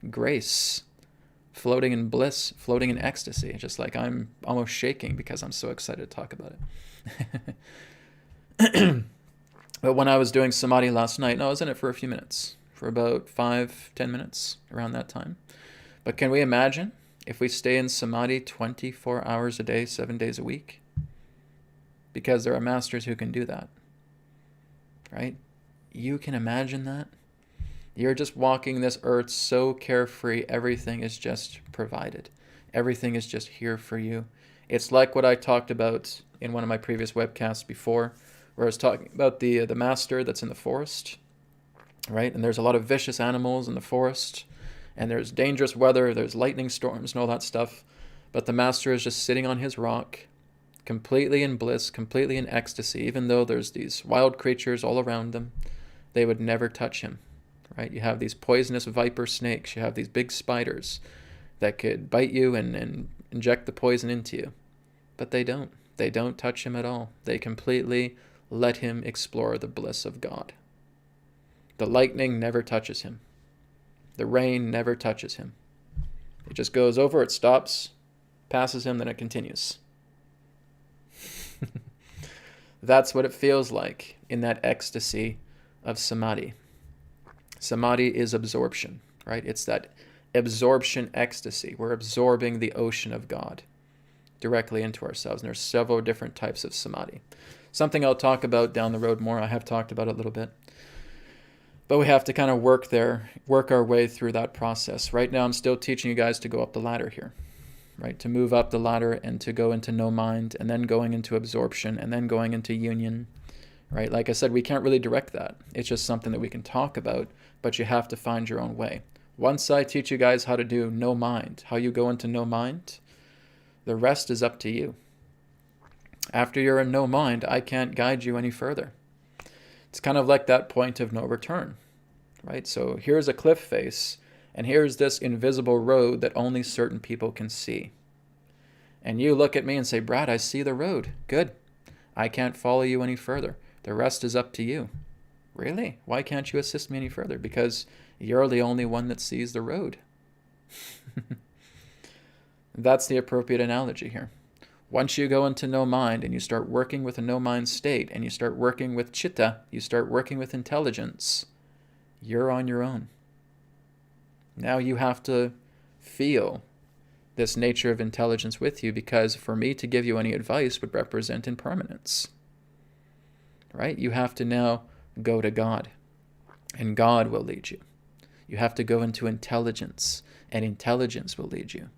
grace, floating in bliss, floating in ecstasy. Just like I'm almost shaking because I'm so excited to talk about it. But when I was doing Samadhi last night, I was in it for a few minutes, for about 5-10 minutes, around that time. But can we imagine if we stay in Samadhi 24 hours a day, 7 days a week? Because there are masters who can do that, right? You can imagine that? You're just walking this earth so carefree, everything is just provided. Everything is just here for you. It's like what I talked about in one of my previous webcasts before, where I was talking about the master that's in the forest, right? And there's a lot of vicious animals in the forest, and there's dangerous weather, there's lightning storms and all that stuff. But the master is just sitting on his rock, completely in bliss, completely in ecstasy, even though there's these wild creatures all around him. They would never touch him, right? You have these poisonous viper snakes, you have these big spiders that could bite you and inject the poison into you. But they don't. They don't touch him at all. They completely let him explore the bliss of God. The lightning never touches him. The rain never touches him. It just goes over, it stops, passes him, then it continues. That's what it feels like in that ecstasy of Samadhi. Samadhi is absorption, right? It's that absorption ecstasy. We're absorbing the ocean of God directly into ourselves. And there's several different types of Samadhi. Something I'll talk about down the road more. I have talked about it a little bit. But we have to kind of work our way through that process. Right now, I'm still teaching you guys to go up the ladder here, right? To move up the ladder and to go into no mind, and then going into absorption, and then going into union, right? Like I said, we can't really direct that. It's just something that we can talk about, but you have to find your own way. Once I teach you guys how to do no mind, how you go into no mind, the rest is up to you. After you're in no mind, I can't guide you any further. It's kind of like that point of no return, right? So here's a cliff face, and here's this invisible road that only certain people can see. And you look at me and say, Brad, I see the road. Good. I can't follow you any further. The rest is up to you. Really? Why can't you assist me any further? Because you're the only one that sees the road. That's the appropriate analogy here. Once you go into no mind and you start working with a no mind state and you start working with chitta, you start working with intelligence, you're on your own. Now you have to feel this nature of intelligence with you, because for me to give you any advice would represent impermanence, right? You have to now go to God, and God will lead you. You have to go into intelligence, and intelligence will lead you.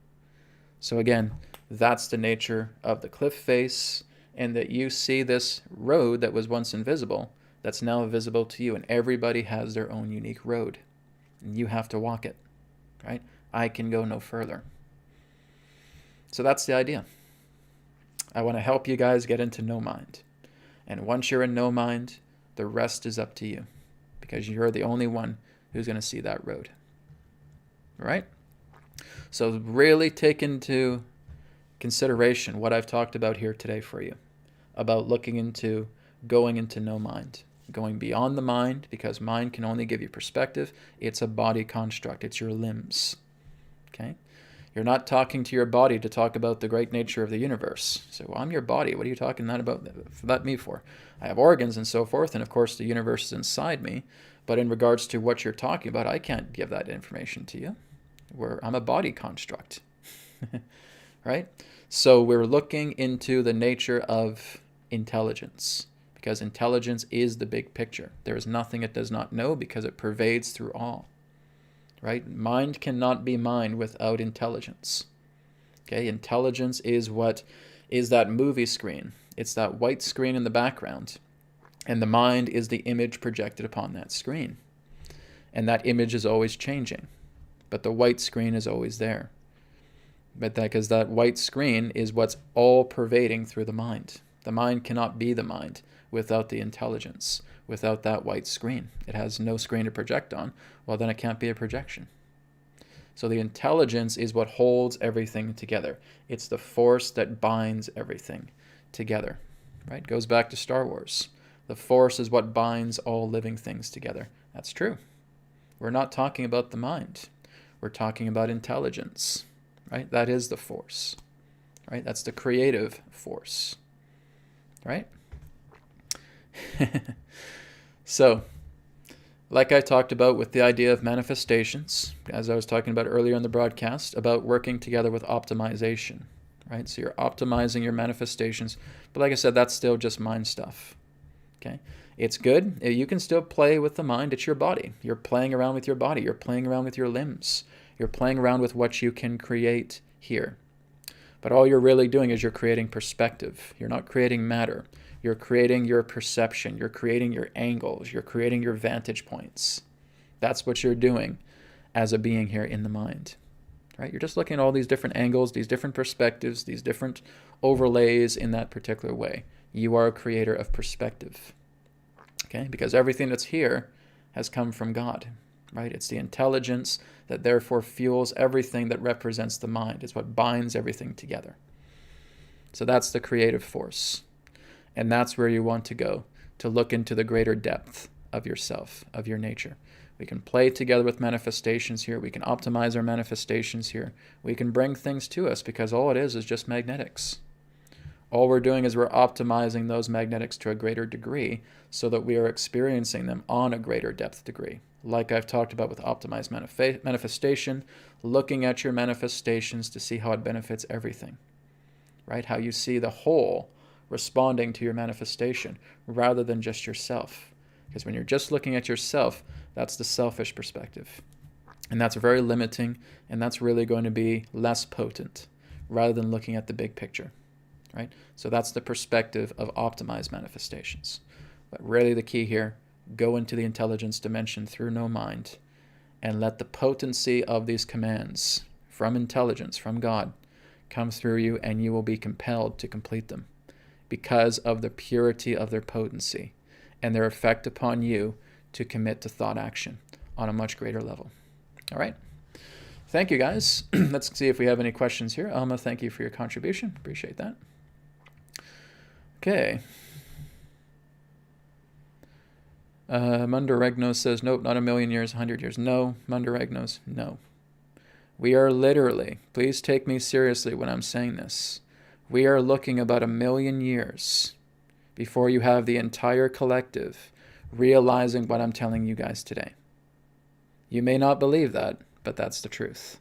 So again, that's the nature of the cliff face, and that you see this road that was once invisible, that's now visible to you, and everybody has their own unique road, and you have to walk it, right? I can go no further. So that's the idea. I want to help you guys get into no mind. And once you're in no mind, the rest is up to you, because you're the only one who's going to see that road. All right? So really take into consideration what I've talked about here today for you, about looking into going into no mind, going beyond the mind, because mind can only give you perspective. It's a body construct. It's your limbs. Okay? You're not talking to your body to talk about the great nature of the universe. So, well, I'm your body. What are you talking about me for? I have organs and so forth, and of course the universe is inside me. But in regards to what you're talking about, I can't give that information to you. I'm a body construct. Right? So we're looking into the nature of intelligence, because intelligence is the big picture. There is nothing it does not know, because it pervades through all. Right? Mind cannot be mind without intelligence. Okay? Intelligence is what is that movie screen. It's that white screen in the background. And the mind is the image projected upon that screen. And that image is always changing. But the white screen is always there. But because that white screen is what's all pervading through the mind. The mind cannot be the mind without the intelligence, without that white screen. It has no screen to project on. Well, then it can't be a projection. So the intelligence is what holds everything together. It's the force that binds everything together. Right? Goes back to Star Wars. The force is what binds all living things together. That's true. We're not talking about the mind. We're talking about intelligence. right? That is the force, right? That's the creative force, right? So, like I talked about with the idea of manifestations, as I was talking about earlier in the broadcast, about working together with optimization, right? So you're optimizing your manifestations, but like I said, that's still just mind stuff, okay? It's good. You can still play with the mind. It's your body. You're playing around with your body. You're playing around with your limbs. You're playing around with what you can create here. But all you're really doing is you're creating perspective. You're not creating matter. You're creating your perception. You're creating your angles. You're creating your vantage points. That's what you're doing as a being here in the mind, right? You're just looking at all these different angles, these different perspectives, these different overlays in that particular way. You are a creator of perspective, okay? Because everything that's here has come from God, right? It's the intelligence that therefore fuels everything that represents the mind. It's what binds everything together. So that's the creative force. And that's where you want to go, to look into the greater depth of yourself, of your nature. We can play together with manifestations here. We can optimize our manifestations here. We can bring things to us because all it is just magnetics. All we're doing is we're optimizing those magnetics to a greater degree so that we are experiencing them on a greater depth degree. Like I've talked about with optimized manifestation, looking at your manifestations to see how it benefits everything, right? How you see the whole responding to your manifestation rather than just yourself. Because when you're just looking at yourself, that's the selfish perspective. And that's very limiting, and that's really going to be less potent rather than looking at the big picture, right? So that's the perspective of optimized manifestations. But really the key here, go into the intelligence dimension through no mind and let the potency of these commands from intelligence, from God, come through you, and you will be compelled to complete them because of the purity of their potency and their effect upon you to commit to thought action on a much greater level. All right. Thank you, guys. Let's see if we have any questions here. Alma, thank you for your contribution. Appreciate that. Okay. Mundaregnos says, nope, not a million years, 100 years. No, Mundaregnos, no. We are literally, please take me seriously when I'm saying this, we are looking about 1 million years before you have the entire collective realizing what I'm telling you guys today. You may not believe that, but that's the truth.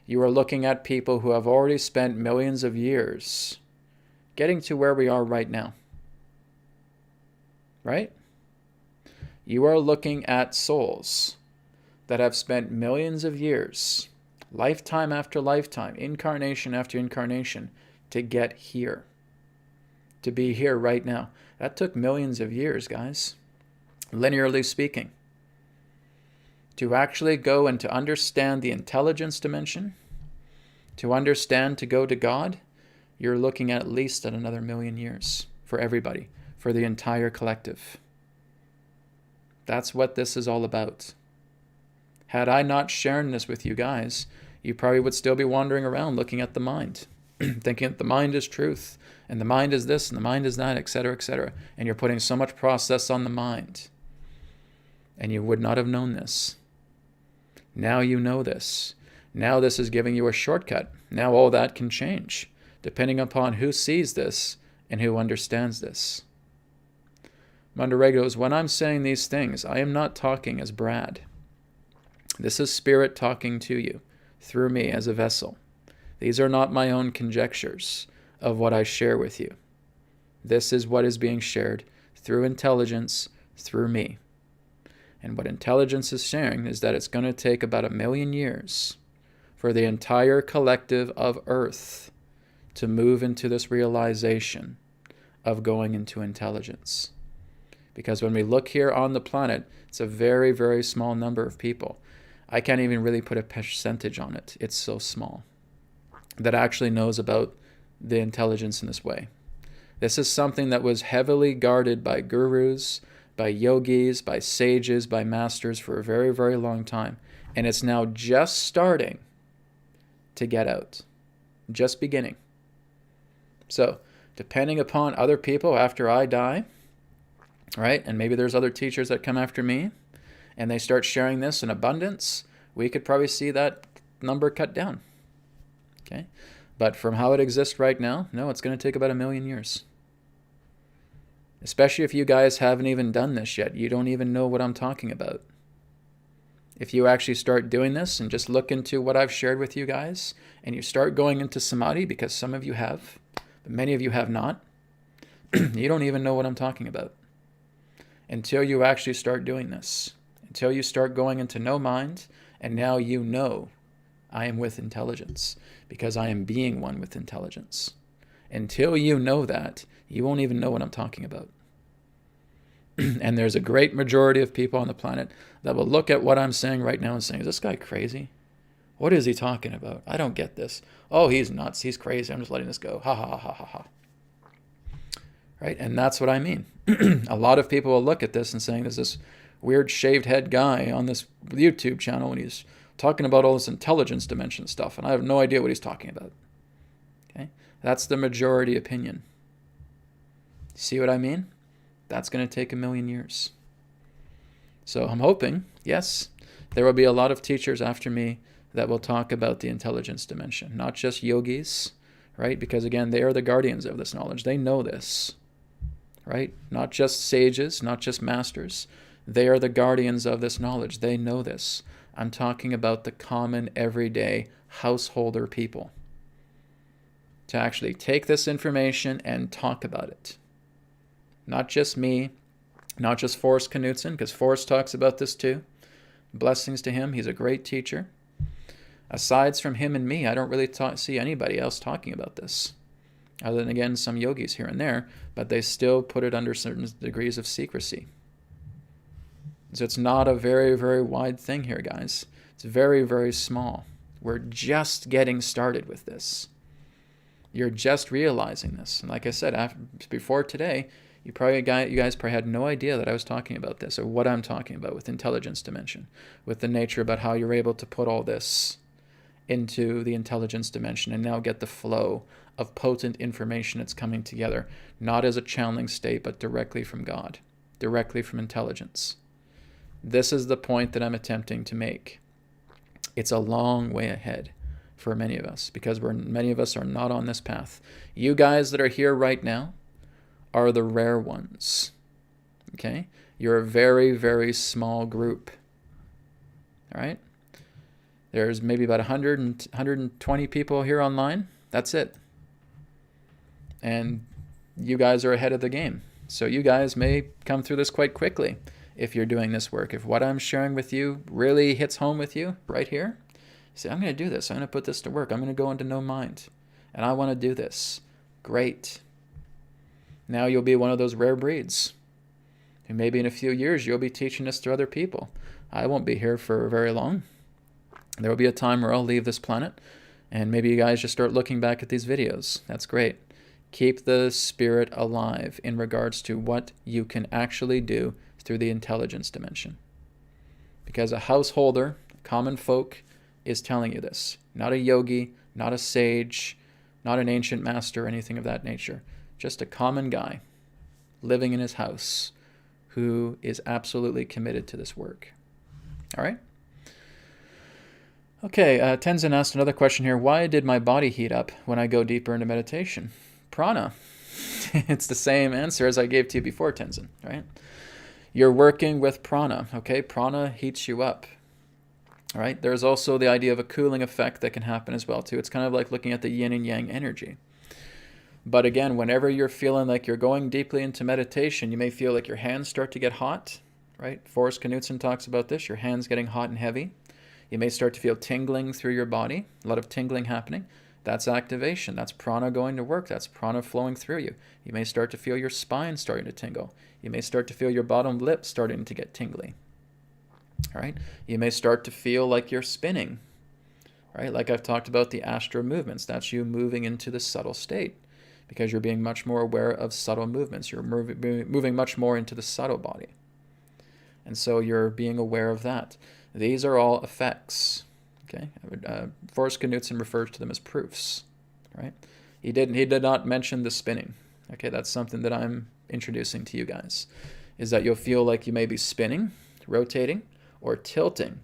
You are looking at people who have already spent millions of years getting to where we are right now. Right? You are looking at souls that have spent millions of years, lifetime after lifetime, incarnation after incarnation, to get here, to be here right now. That took millions of years, guys, linearly speaking. To actually go and to understand the intelligence dimension, to understand to go to God, you're looking at least at another 1 million years for everybody, for the entire collective. That's what this is all about. Had I not shared this with you guys, you probably would still be wandering around looking at the mind, thinking that the mind is truth, and the mind is this, and the mind is that, etc., etc. And you're putting so much process on the mind. And you would not have known this. Now you know this. Now this is giving you a shortcut. Now all that can change, depending upon who sees this and who understands this. Mandaregos, when I'm saying these things, I am not talking as Brad. This is Spirit talking to you through me as a vessel. These are not my own conjectures of what I share with you. This is what is being shared through intelligence, through me. And what intelligence is sharing is that it's going to take about 1 million years for the entire collective of Earth to move into this realization of going into intelligence. Because when we look here on the planet, it's a very, very small number of people. I can't even really put a percentage on it. It's so small that actually knows about the intelligence in this way. This is something that was heavily guarded by gurus, by yogis, by sages, by masters for a very, very long time. And it's now just starting to get out. Just beginning. So, depending upon other people after I die, right, and maybe there's other teachers that come after me, and they start sharing this in abundance, we could probably see that number cut down. Okay? But from how it exists right now, no, it's going to take about 1,000,000 years. Especially if you guys haven't even done this yet. You don't even know what I'm talking about. If you actually start doing this and just look into what I've shared with you guys, and you start going into Samadhi, because some of you have, but many of you have not, you don't even know what I'm talking about. Until you actually start doing this. Until you start going into no mind, and now you know I am with intelligence, because I am being one with intelligence. Until you know that, you won't even know what I'm talking about. And there's a great majority of people on the planet that will look at what I'm saying right now and say, is this guy crazy? What is he talking about? I don't get this. Oh, he's nuts. He's crazy. I'm just letting this go. Ha ha ha ha ha. Right? And that's what I mean. A lot of people will look at this and saying, there's this weird shaved head guy on this YouTube channel and he's talking about all this intelligence dimension stuff, and I have no idea what he's talking about. Okay? That's the majority opinion. See what I mean? That's going to take 1,000,000 years. So I'm hoping, yes, there will be a lot of teachers after me that will talk about the intelligence dimension, not just yogis, right? Because again, they are the guardians of this knowledge. They know this, right? Not just sages, not just masters. They are the guardians of this knowledge. They know this. I'm talking about the common, everyday, householder people. To actually take this information and talk about it. Not just me, not just Forrest Knudsen, because Forrest talks about this too. Blessings to him. He's a great teacher. Aside from him and me, I don't really see anybody else talking about this. Other than, again, some yogis here and there, but they still put it under certain degrees of secrecy. So it's not a very, very wide thing here, guys. It's very, very small. We're just getting started with this. You're just realizing this. And like I said, before today, you guys probably had no idea that I was talking about this or what I'm talking about with intelligence dimension, with the nature about how you're able to put all this into the intelligence dimension and now get the flow of potent information that's coming together, not as a channeling state, but directly from God, directly from intelligence. This is the point that I'm attempting to make. It's a long way ahead for many of us because many of us are not on this path. You guys that are here right now are the rare ones. Okay? You're a very, very small group. All right? There's maybe about 120 people here online. That's it. And you guys are ahead of the game. So you guys may come through this quite quickly if you're doing this work. If what I'm sharing with you really hits home with you right here, you say, I'm going to do this. I'm going to put this to work. I'm going to go into no mind. And I want to do this. Great. Now you'll be one of those rare breeds. And maybe in a few years, you'll be teaching this to other people. I won't be here for very long. There will be a time where I'll leave this planet, and maybe you guys just start looking back at these videos. That's great. Keep the spirit alive in regards to what you can actually do through the intelligence dimension. Because a householder, common folk, is telling you this. Not a yogi, not a sage, not an ancient master or anything of that nature. Just a common guy living in his house who is absolutely committed to this work. All right? Okay, Tenzin asked another question here. Why did my body heat up when I go deeper into meditation? Prana. It's the same answer as I gave to you before, Tenzin, right? You're working with prana, okay? Prana heats you up, all right? There's also the idea of a cooling effect that can happen as well, too. It's kind of like looking at the yin and yang energy. But again, whenever you're feeling like you're going deeply into meditation, you may feel like your hands start to get hot, right? Forrest Knudsen talks about this, your hands getting hot and heavy. You may start to feel tingling through your body, a lot of tingling happening. That's activation. That's prana going to work. That's prana flowing through you. You may start to feel your spine starting to tingle. You may start to feel your bottom lip starting to get tingly. All right? You may start to feel like you're spinning. Right? Like I've talked about the astral movements. That's you moving into the subtle state because you're being much more aware of subtle movements. You're moving much more into the subtle body. And so you're being aware of that. These are all effects. Okay, Forrest Knudsen refers to them as proofs, right? He did not mention the spinning. Okay, that's something that I'm introducing to you guys, is that you'll feel like you may be spinning, rotating, or tilting,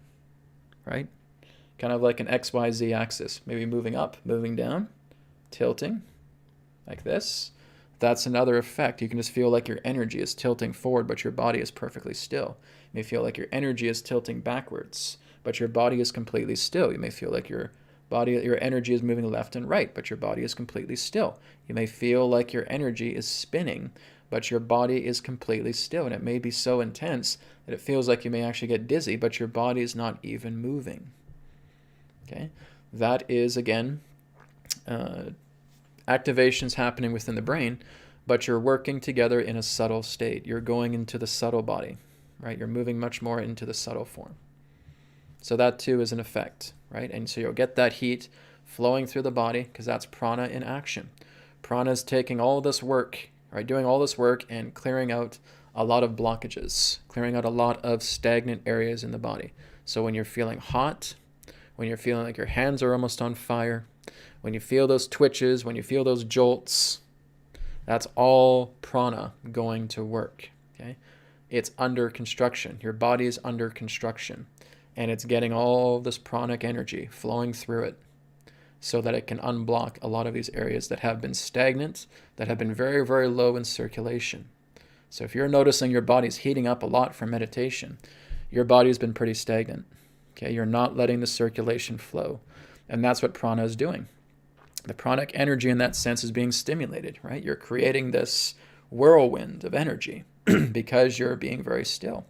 right? kind of like an XYZ axis, maybe moving up, moving down, tilting, like this. That's another effect. You can just feel like your energy is tilting forward, but your body is perfectly still. You may feel like your energy is tilting backwards, but your body is completely still. You may feel like your energy is moving left and right, but your body is completely still. You may feel like your energy is spinning, but your body is completely still. And it may be so intense that it feels like you may actually get dizzy, but your body is not even moving. Okay? That is, again, activations happening within the brain, but you're working together in a subtle state. You're going into the subtle body, right? You're moving much more into the subtle form. So that too is an effect, right? And so you'll get that heat flowing through the body because that's prana in action. Prana is taking all this work, right? Doing all this work and clearing out a lot of blockages, clearing out a lot of stagnant areas in the body. So when you're feeling hot, when you're feeling like your hands are almost on fire, when you feel those twitches, when you feel those jolts, that's all prana going to work, okay? It's under construction. Your body is under construction, and it's getting all this pranic energy flowing through it so that it can unblock a lot of these areas that have been stagnant, that have been very, very low in circulation. So if you're noticing your body's heating up a lot from meditation, your body's been pretty stagnant, okay? You're not letting the circulation flow, and that's what prana is doing. The pranic energy in that sense is being stimulated, right? You're creating this whirlwind of energy because you're being very still.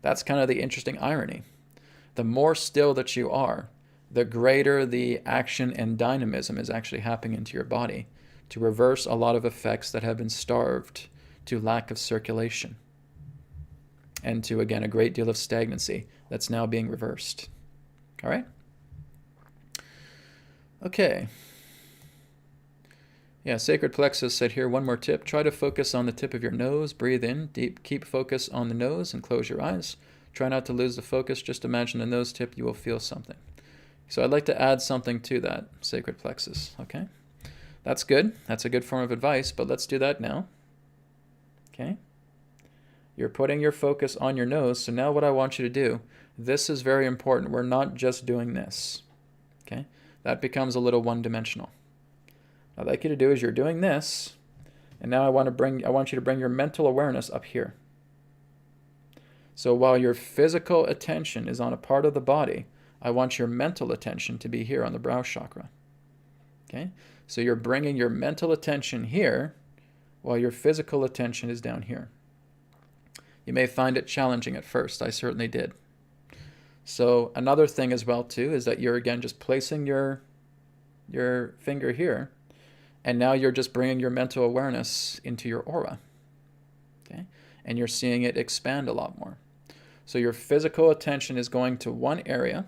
That's kind of the interesting irony. The more still that you are, the greater the action and dynamism is actually happening into your body to reverse a lot of effects that have been starved to lack of circulation and to, again, a great deal of stagnancy that's now being reversed. All right? Okay. Yeah, Sacred Plexus said here, one more tip. Try to focus on the tip of your nose. Breathe in deep. Keep focus on the nose and close your eyes. Try not to lose the focus. Just imagine the nose tip. You will feel something. So I'd like to add something to that, Sacred Plexus. Okay? That's good. That's a good form of advice, but let's do that now. Okay? You're putting your focus on your nose. So now what I want you to do, this is very important. We're not just doing this. Okay? That becomes a little one-dimensional. What I'd like you to do is you're doing this, and now I want you to bring your mental awareness up here. So while your physical attention is on a part of the body, I want your mental attention to be here on the brow chakra. Okay? So you're bringing your mental attention here while your physical attention is down here. You may find it challenging at first. I certainly did. So another thing as well too is that you're again just placing your finger here, and now you're just bringing your mental awareness into your aura. Okay? And you're seeing it expand a lot more. So your physical attention is going to one area,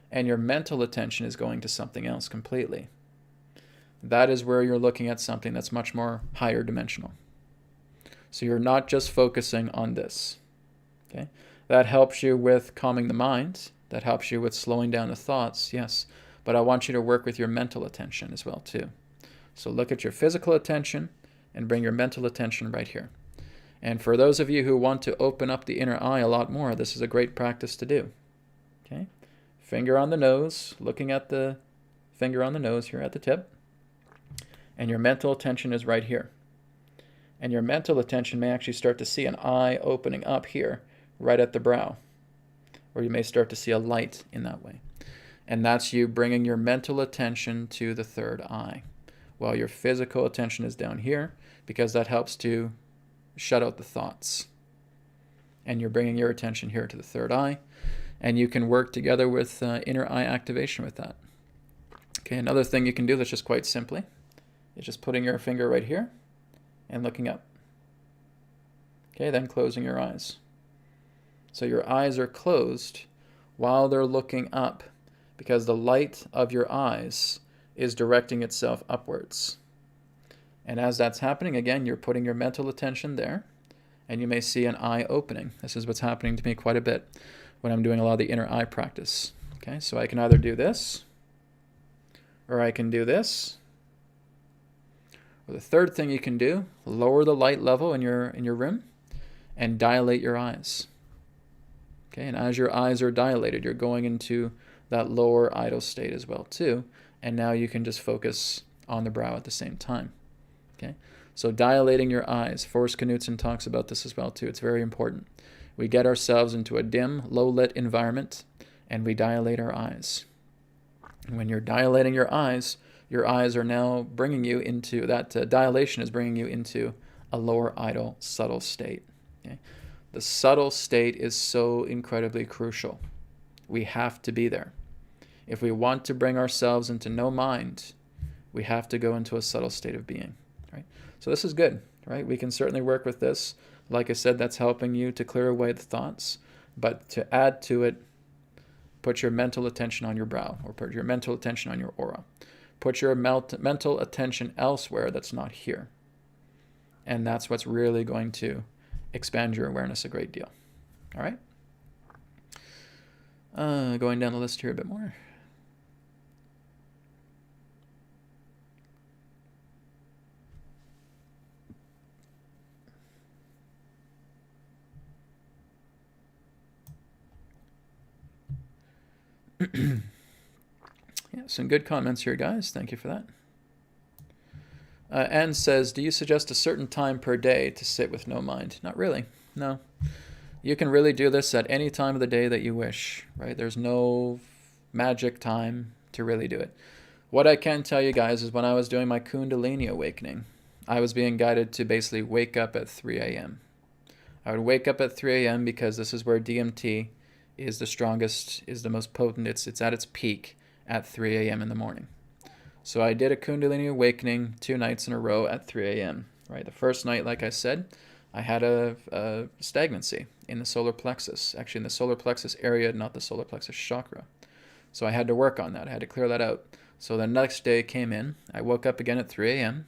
and your mental attention is going to something else completely. That is where you're looking at something that's much more higher dimensional. So you're not just focusing on this. Okay? That helps you with calming the mind. That helps you with slowing down the thoughts, yes. But I want you to work with your mental attention as well too. So look at your physical attention and bring your mental attention right here. And for those of you who want to open up the inner eye a lot more, this is a great practice to do. Okay? Finger on the nose, looking at the finger on the nose here at the tip. And your mental attention is right here. And your mental attention may actually start to see an eye opening up here, right at the brow. Or you may start to see a light in that way. And that's you bringing your mental attention to the third eye, while your physical attention is down here, because that helps to shut out the thoughts. And you're bringing your attention here to the third eye, and you can work together with inner eye activation with that. Okay, another thing you can do that's just quite simply is just putting your finger right here and looking up. Okay, then closing your eyes. So your eyes are closed while they're looking up, because the light of your eyes is directing itself upwards. And as that's happening, again, you're putting your mental attention there, and you may see an eye opening. This is what's happening to me quite a bit when I'm doing a lot of the inner eye practice. Okay, so I can either do this, or I can do this. Or the third thing you can do, lower the light level in your room and dilate your eyes. Okay, and as your eyes are dilated, you're going into that lower idle state as well too. And now you can just focus on the brow at the same time. Okay, so dilating your eyes. Forrest Knudsen talks about this as well too. It's very important. We get ourselves into a dim, low-lit environment, and we dilate our eyes. And when you're dilating your eyes are now bringing you into that dilation is bringing you into a lower idle, subtle state. Okay? The subtle state is so incredibly crucial. We have to be there. If we want to bring ourselves into no mind, we have to go into a subtle state of being. Right? So this is good. Right? We can certainly work with this. Like I said, that's helping you to clear away the thoughts. But to add to it, put your mental attention on your brow, or put your mental attention on your aura. Put your mental attention elsewhere that's not here. And that's what's really going to expand your awareness a great deal. All right? Going down the list here a bit more. Yeah, some good comments here, guys. Thank you for that. Anne says, do you suggest a certain time per day to sit with no mind? Not really. No. You can really do this at any time of the day that you wish, right? There's no magic time to really do it. What I can tell you guys is when I was doing my Kundalini awakening, I was being guided to basically wake up at 3 a.m. I would wake up at 3 a.m. because this is where DMT is the strongest, is the most potent. It's at its peak at 3 a.m. in the morning. So I did a Kundalini awakening 2 nights in a row at 3 a.m. Right. The first night, like I said, I had a stagnancy in the solar plexus, actually in the solar plexus area, not the solar plexus chakra. So I had to work on that. I had to clear that out. So the next day came in. I woke up again at 3 a.m.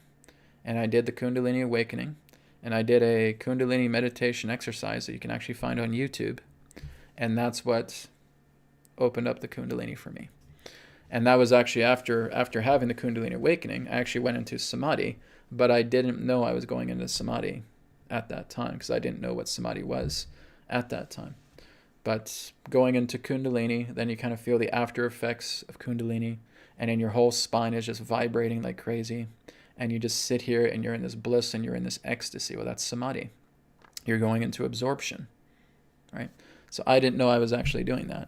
and I did the Kundalini awakening, and I did a Kundalini meditation exercise that you can actually find on YouTube. And that's what opened up the Kundalini for me. And that was actually after having the Kundalini awakening, I actually went into Samadhi, but I didn't know I was going into Samadhi at that time because I didn't know what Samadhi was at that time. But going into Kundalini, then you kind of feel the after effects of Kundalini, and then your whole spine is just vibrating like crazy. And you just sit here and you're in this bliss and you're in this ecstasy. Well, that's Samadhi. You're going into absorption, right? So I didn't know I was actually doing that.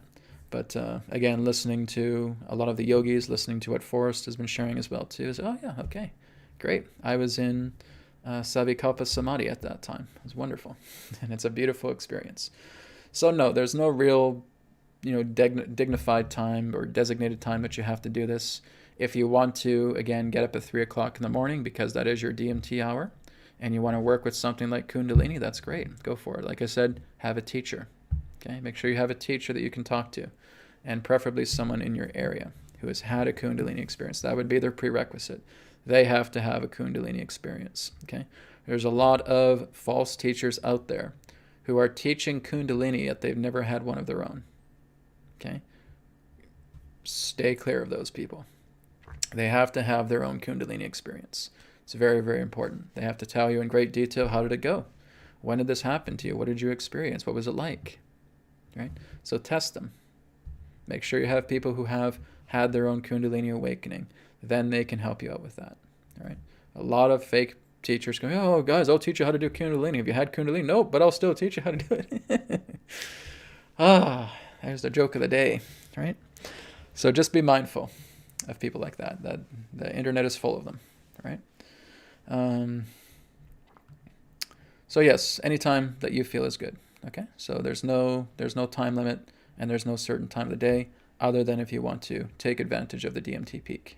But again, listening to a lot of the yogis, listening to what Forrest has been sharing as well too, is, oh yeah, okay, great. I was in Savikalpa Samadhi at that time. It was wonderful. And it's a beautiful experience. So no, there's no real, dignified time or designated time that you have to do this. If you want to, again, get up at 3 o'clock in the morning because that is your DMT hour, and you want to work with something like Kundalini, that's great. Go for it. Like I said, have a teacher. Okay, make sure you have a teacher that you can talk to, and preferably someone in your area who has had a Kundalini experience. That would be their prerequisite. They have to have a Kundalini experience. Okay, there's a lot of false teachers out there who are teaching Kundalini yet they've never had one of their own. Okay, stay clear of those people. They have to have their own Kundalini experience. It's very, very important. They have to tell you in great detail, how did it go? When did this happen to you? What did you experience? What was it like? Right? So test them. Make sure you have people who have had their own Kundalini awakening. Then they can help you out with that. All right? A lot of fake teachers go, oh, guys, I'll teach you how to do Kundalini. Have you had Kundalini? Nope, but I'll still teach you how to do it. There's the joke of the day, right? So just be mindful of people like that. That the internet is full of them, right? So yes, anytime that you feel is good. Okay, so there's no time limit, and there's no certain time of the day, other than if you want to take advantage of the DMT peak.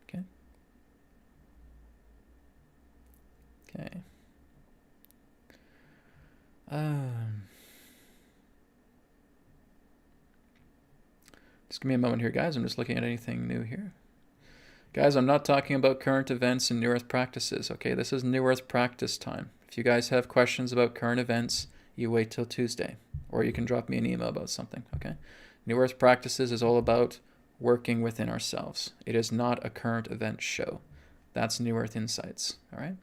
Okay. Okay. Just give me a moment here, guys. I'm just looking at anything new here. Guys, I'm not talking about current events and New Earth practices. Okay, this is New Earth practice time. If you guys have questions about current events, you wait till Tuesday, or you can drop me an email about something, okay? New Earth Practices is all about working within ourselves. It is not a current event show. That's New Earth Insights, all right?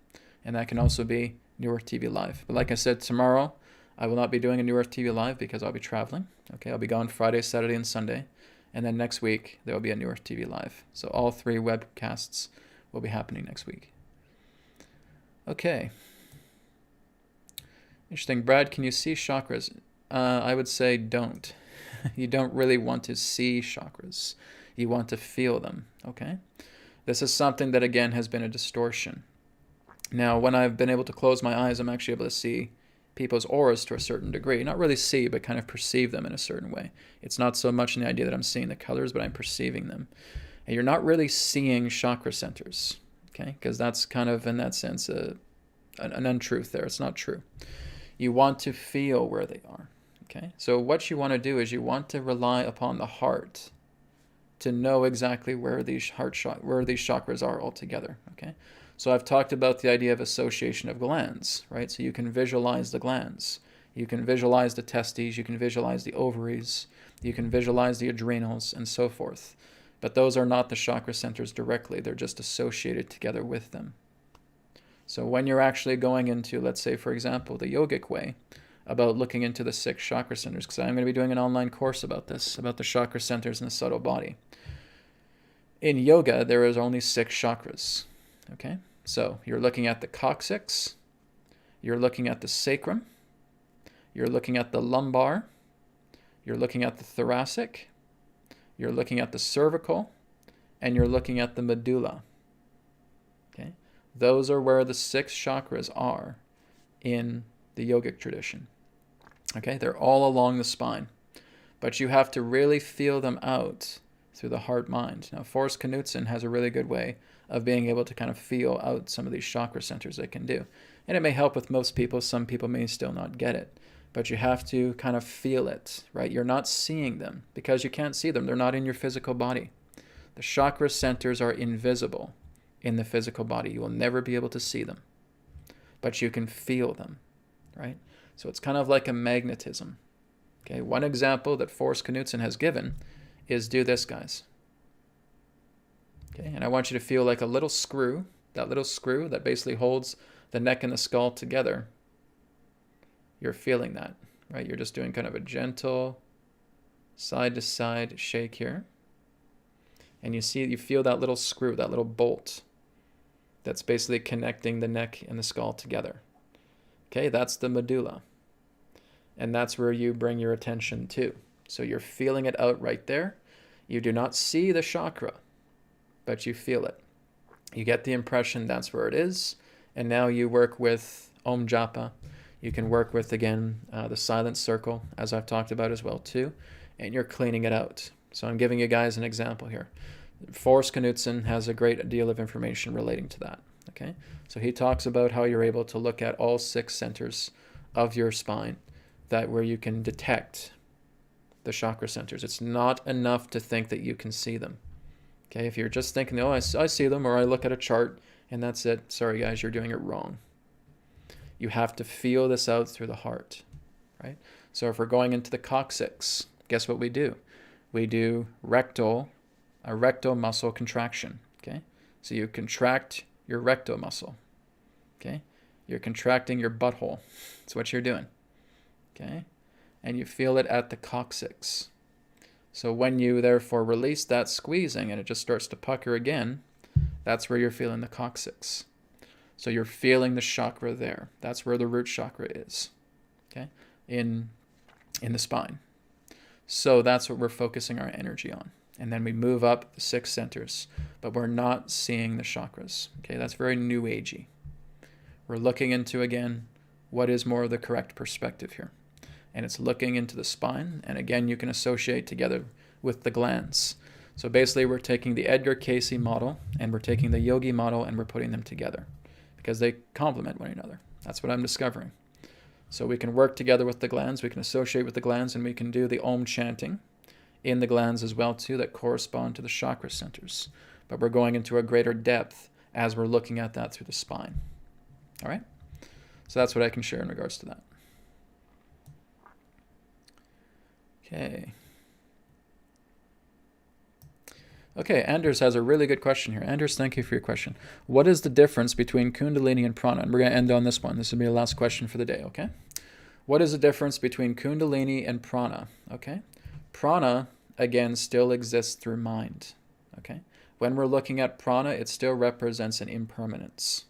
And that can also be New Earth TV Live. But like I said, tomorrow I will not be doing a New Earth TV Live because I'll be traveling, okay? I'll be gone Friday, Saturday, and Sunday. And then next week, there will be a New Earth TV Live. So all 3 webcasts will be happening next week. Okay. Interesting. Brad, can you see chakras? I would say don't. You don't really want to see chakras. You want to feel them, okay? This is something that, again, has been a distortion. Now, when I've been able to close my eyes, I'm actually able to see people's auras to a certain degree. Not really see, but kind of perceive them in a certain way. It's not so much in the idea that I'm seeing the colors, but I'm perceiving them. And you're not really seeing chakra centers, okay? Because that's kind of, in that sense, an untruth there. It's not true. You want to feel where they are, okay? So what you want to do is you want to rely upon the heart to know exactly where these chakras are altogether, okay? So I've talked about the idea of association of glands, right? So you can visualize the glands. You can visualize the testes. You can visualize the ovaries. You can visualize the adrenals and so forth. But those are not the chakra centers directly. They're just associated together with them. So when you're actually going into, let's say, for example, the yogic way, about looking into the 6 chakra centers, because I'm going to be doing an online course about this, about the chakra centers in the subtle body. In yoga, there is only 6 chakras, okay? So you're looking at the coccyx, you're looking at the sacrum, you're looking at the lumbar, you're looking at the thoracic, you're looking at the cervical, and you're looking at the medulla, okay? Those are where the 6 chakras are in the yogic tradition. Okay, they're all along the spine, but you have to really feel them out through the heart-mind. Now, Forrest Knudsen has a really good way of being able to kind of feel out some of these chakra centers they can do. And it may help with most people. Some people may still not get it, but you have to kind of feel it, right? You're not seeing them because you can't see them. They're not in your physical body. The chakra centers are invisible in the physical body. You will never be able to see them, but you can feel them, right? So it's kind of like a magnetism. Okay, one example that Forrest Knudsen has given is do this, guys. Okay, and I want you to feel like a little screw, that little screw that basically holds the neck and the skull together. You're feeling that, right? You're just doing kind of a gentle side to side shake here. And you feel that little screw, that little bolt that's basically connecting the neck and the skull together. Okay, that's the medulla. And that's where you bring your attention to. So you're feeling it out right there. You do not see the chakra, but you feel it. You get the impression that's where it is. And now you work with Om Japa. You can work with, again, the silent circle, as I've talked about as well too. And you're cleaning it out. So I'm giving you guys an example here. Forrest Knudsen has a great deal of information relating to that. Okay, so he talks about how you're able to look at all 6 centers of your spine, that where you can detect the chakra centers. It's not enough to think that you can see them. Okay, if you're just thinking, oh, I see them, or I look at a chart and that's it. Sorry, guys, you're doing it wrong. You have to feel this out through the heart, right? So if we're going into the coccyx, guess what we do? We do a rectal muscle contraction, okay? So you contract your rectal muscle, okay? You're contracting your butthole. That's what you're doing, okay? And you feel it at the coccyx. So when you therefore release that squeezing and it just starts to pucker again, that's where you're feeling the coccyx. So you're feeling the chakra there. That's where the root chakra is, okay? In the spine. So that's what we're focusing our energy on. And then we move up the 6 centers, but we're not seeing the chakras. Okay, that's very new agey. We're looking into, again, what is more of the correct perspective here. And it's looking into the spine. And again, you can associate together with the glands. So basically, we're taking the Edgar Cayce model and we're taking the Yogi model and we're putting them together because they complement one another. That's what I'm discovering. So we can work together with the glands, we can associate with the glands, and we can do the Om chanting in the glands as well too that correspond to the chakra centers. But we're going into a greater depth as we're looking at that through the spine. All right? So that's what I can share in regards to that. Okay. Okay, Anders has a really good question here. Anders, thank you for your question. What is the difference between Kundalini and Prana? And we're going to end on this one. This will be the last question for the day, okay? What is the difference between Kundalini and Prana? Okay? Prana again, still exists through mind. Okay? When we're looking at prana, it still represents an impermanence.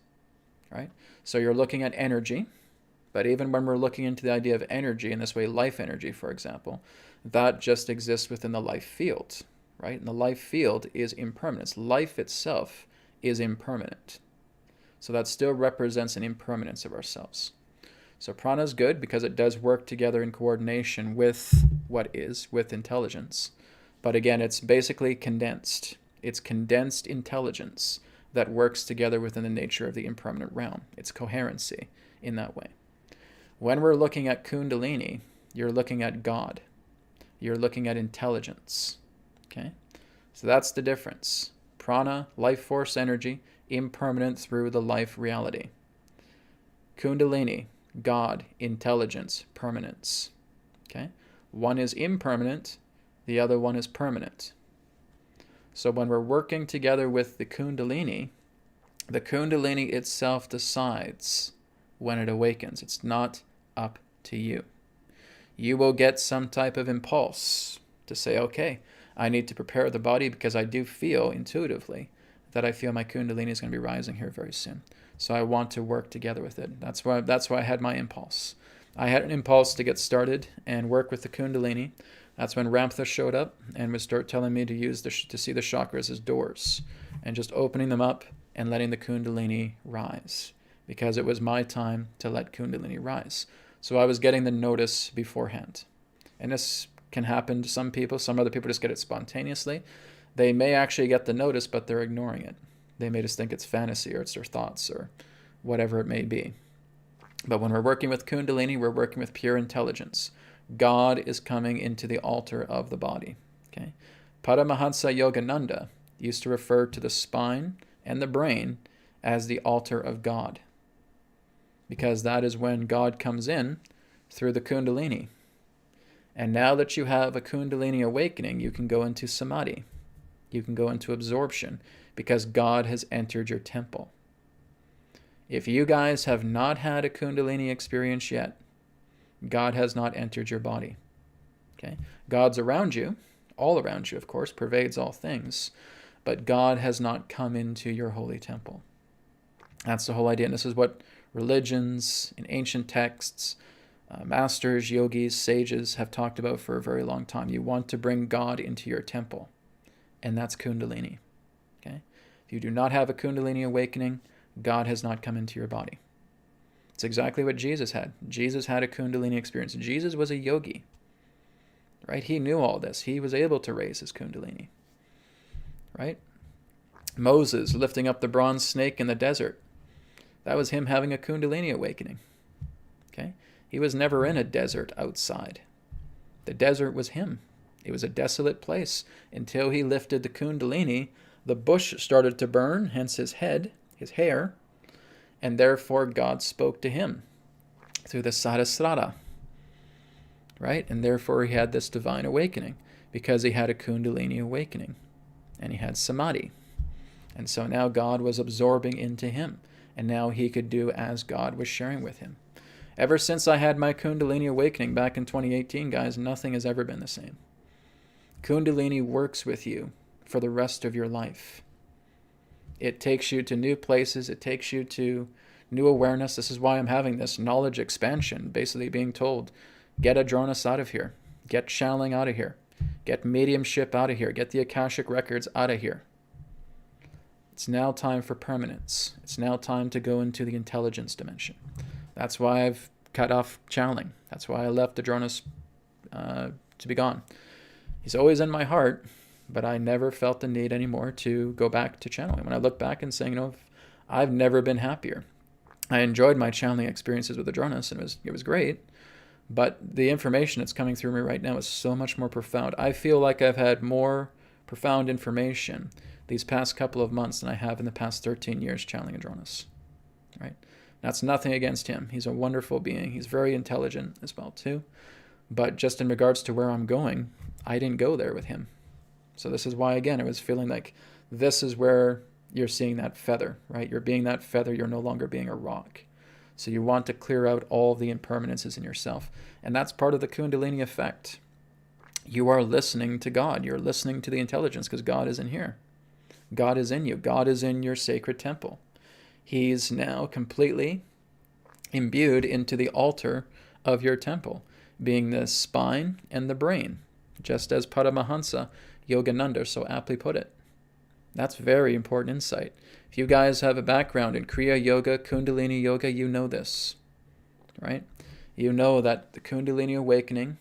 Right? So you're looking at energy, but even when we're looking into the idea of energy, in this way, life energy, for example, that just exists within the life field. Right? And the life field is impermanence. Life itself is impermanent. So that still represents an impermanence of ourselves. So prana is good because it does work together in coordination with what is, with intelligence. But again, it's basically condensed. It's condensed intelligence that works together within the nature of the impermanent realm. It's coherency in that way. When we're looking at kundalini, you're looking at God. You're looking at intelligence. Okay? So that's the difference. Prana, life force energy, impermanent through the life reality. Kundalini, God, intelligence, permanence. Okay? One is impermanent, the other one is permanent. So when we're working together with the Kundalini itself decides when it awakens. It's not up to you. You will get some type of impulse to say, okay, I need to prepare the body because I do feel intuitively that I feel my Kundalini is going to be rising here very soon. So I want to work together with it. That's why I had my impulse. I had an impulse to get started and work with the Kundalini. That's when Ramtha showed up and would start telling me to see the chakras as doors and just opening them up and letting the Kundalini rise, because it was my time to let Kundalini rise. So I was getting the notice beforehand. And this can happen to some people. Some other people just get it spontaneously. They may actually get the notice, but they're ignoring it. They may just think it's fantasy or it's their thoughts or whatever it may be. But when we're working with Kundalini, we're working with pure intelligence. God is coming into the altar of the body. Okay? Paramahansa Yogananda used to refer to the spine and the brain as the altar of God, because that is when God comes in through the Kundalini. And now that you have a Kundalini awakening, you can go into Samadhi. You can go into absorption because God has entered your temple. If you guys have not had a Kundalini experience yet, God has not entered your body. Okay? God's around you, all around you, of course, pervades all things, but God has not come into your holy temple. That's the whole idea. And this is what religions, in ancient texts, masters, yogis, sages have talked about for a very long time. You want to bring God into your temple, and that's Kundalini. Okay? If you do not have a Kundalini awakening, God has not come into your body. It's exactly what Jesus had. Jesus had a Kundalini experience. Jesus was a yogi, right? He knew all this. He was able to raise his Kundalini, right? Moses lifting up the bronze snake in the desert. That was him having a Kundalini awakening. Okay? He was never in a desert outside. The desert was him. It was a desolate place. Until he lifted the Kundalini, the bush started to burn, hence his head, his hair, and therefore God spoke to him through the Sahasrara, right? And therefore he had this divine awakening because he had a Kundalini awakening and he had Samadhi. And so now God was absorbing into him, and now he could do as God was sharing with him. Ever since I had my Kundalini awakening back in 2018, guys, nothing has ever been the same. Kundalini works with you for the rest of your life. It takes you to new places. It takes you to new awareness. This is why I'm having this knowledge expansion, basically being told, get Adronis out of here. Get channeling out of here. Get mediumship out of here. Get the Akashic records out of here. It's now time for permanence. It's now time to go into the intelligence dimension. That's why I've cut off channeling. That's why I left Adronis to be gone. He's always in my heart, but I never felt the need anymore to go back to channeling. When I look back and saying, I've never been happier. I enjoyed my channeling experiences with Adronis, and it was great, but the information that's coming through me right now is so much more profound. I feel like I've had more profound information these past couple of months than I have in the past 13 years channeling Adronis. Right? That's nothing against him. He's a wonderful being. He's very intelligent as well, too. But just in regards to where I'm going, I didn't go there with him. So this is why, again, I was feeling like this is where you're seeing that feather, right? You're being that feather. You're no longer being a rock. So you want to clear out all of the impermanences in yourself. And that's part of the Kundalini effect. You are listening to God. You're listening to the intelligence because God is in here. God is in you. God is in your sacred temple. He's now completely imbued into the altar of your temple, being the spine and the brain, just as Paramahansa Yogananda so aptly put it. That's very important insight. If you guys have a background in Kriya Yoga, Kundalini Yoga, you know this, right? You know that the Kundalini awakening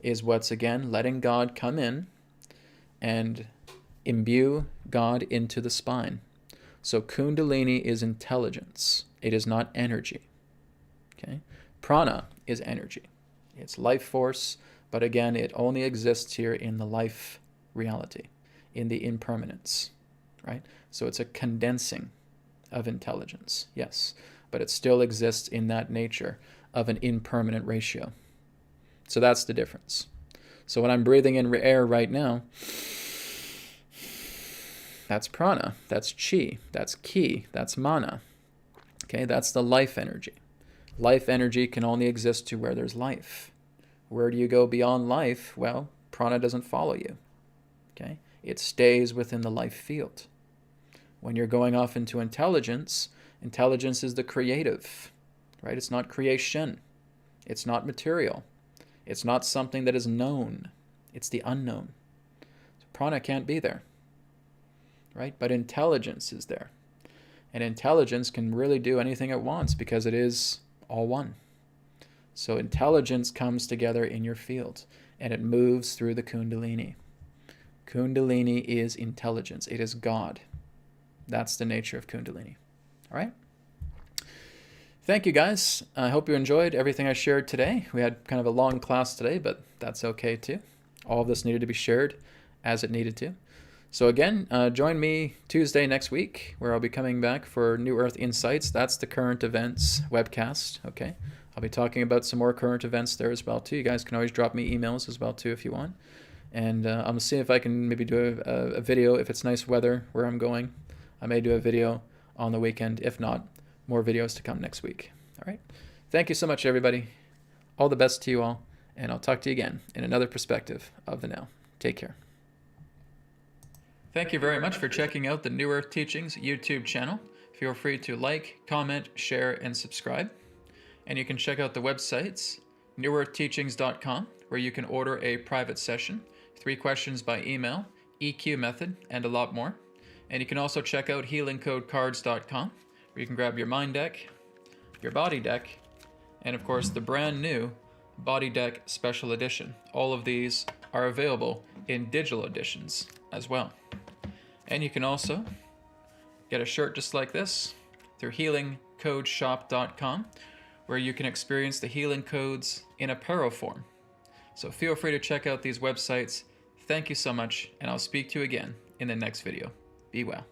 is what's, again, letting God come in and imbue God into the spine. So Kundalini is intelligence. It is not energy. Okay? Prana is energy. It's life force, but again, it only exists here in the life reality, in the impermanence, right? So it's a condensing of intelligence, yes, but it still exists in that nature of an impermanent ratio. So that's the difference. So when I'm breathing in air right now, that's prana, that's chi, that's ki, that's mana. Okay, that's the life energy. Life energy can only exist to where there's life. Where do you go beyond life? Well, prana doesn't follow you. Okay, it stays within the life field. When you're going off into intelligence, intelligence is the creative, right? It's not creation. It's not material. It's not something that is known. It's the unknown. So prana can't be there, right? But intelligence is there. And intelligence can really do anything it wants because it is all one. So intelligence comes together in your field and it moves through the Kundalini. Kundalini is intelligence. It is God. That's the nature of Kundalini. All right? Thank you, guys. I hope you enjoyed everything I shared today. We had kind of a long class today, but that's okay too. All of this needed to be shared as it needed to. So again, join me Tuesday next week, where I'll be coming back for New Earth Insights. That's the current events webcast, okay? I'll be talking about some more current events there as well too. You guys can always drop me emails as well too if you want. And I'm going to see if I can maybe do a video if it's nice weather where I'm going. I may do a video on the weekend. If not, more videos to come next week. All right. Thank you so much, everybody. All the best to you all. And I'll talk to you again in another perspective of the now. Take care. Thank you very much for checking out the New Earth Teachings YouTube channel. Feel free to like, comment, share, and subscribe. And you can check out the websites, newearthteachings.com, where you can order a private session, 3 questions by email, EQ method, and a lot more. And you can also check out healingcodecards.com, where you can grab your mind deck, your body deck, and of course the brand new Body Deck Special Edition. All of these are available in digital editions as well. And you can also get a shirt just like this through healingcodeshop.com, where you can experience the healing codes in apparel form. So feel free to check out these websites. Thank you so much, and I'll speak to you again in the next video. Be well.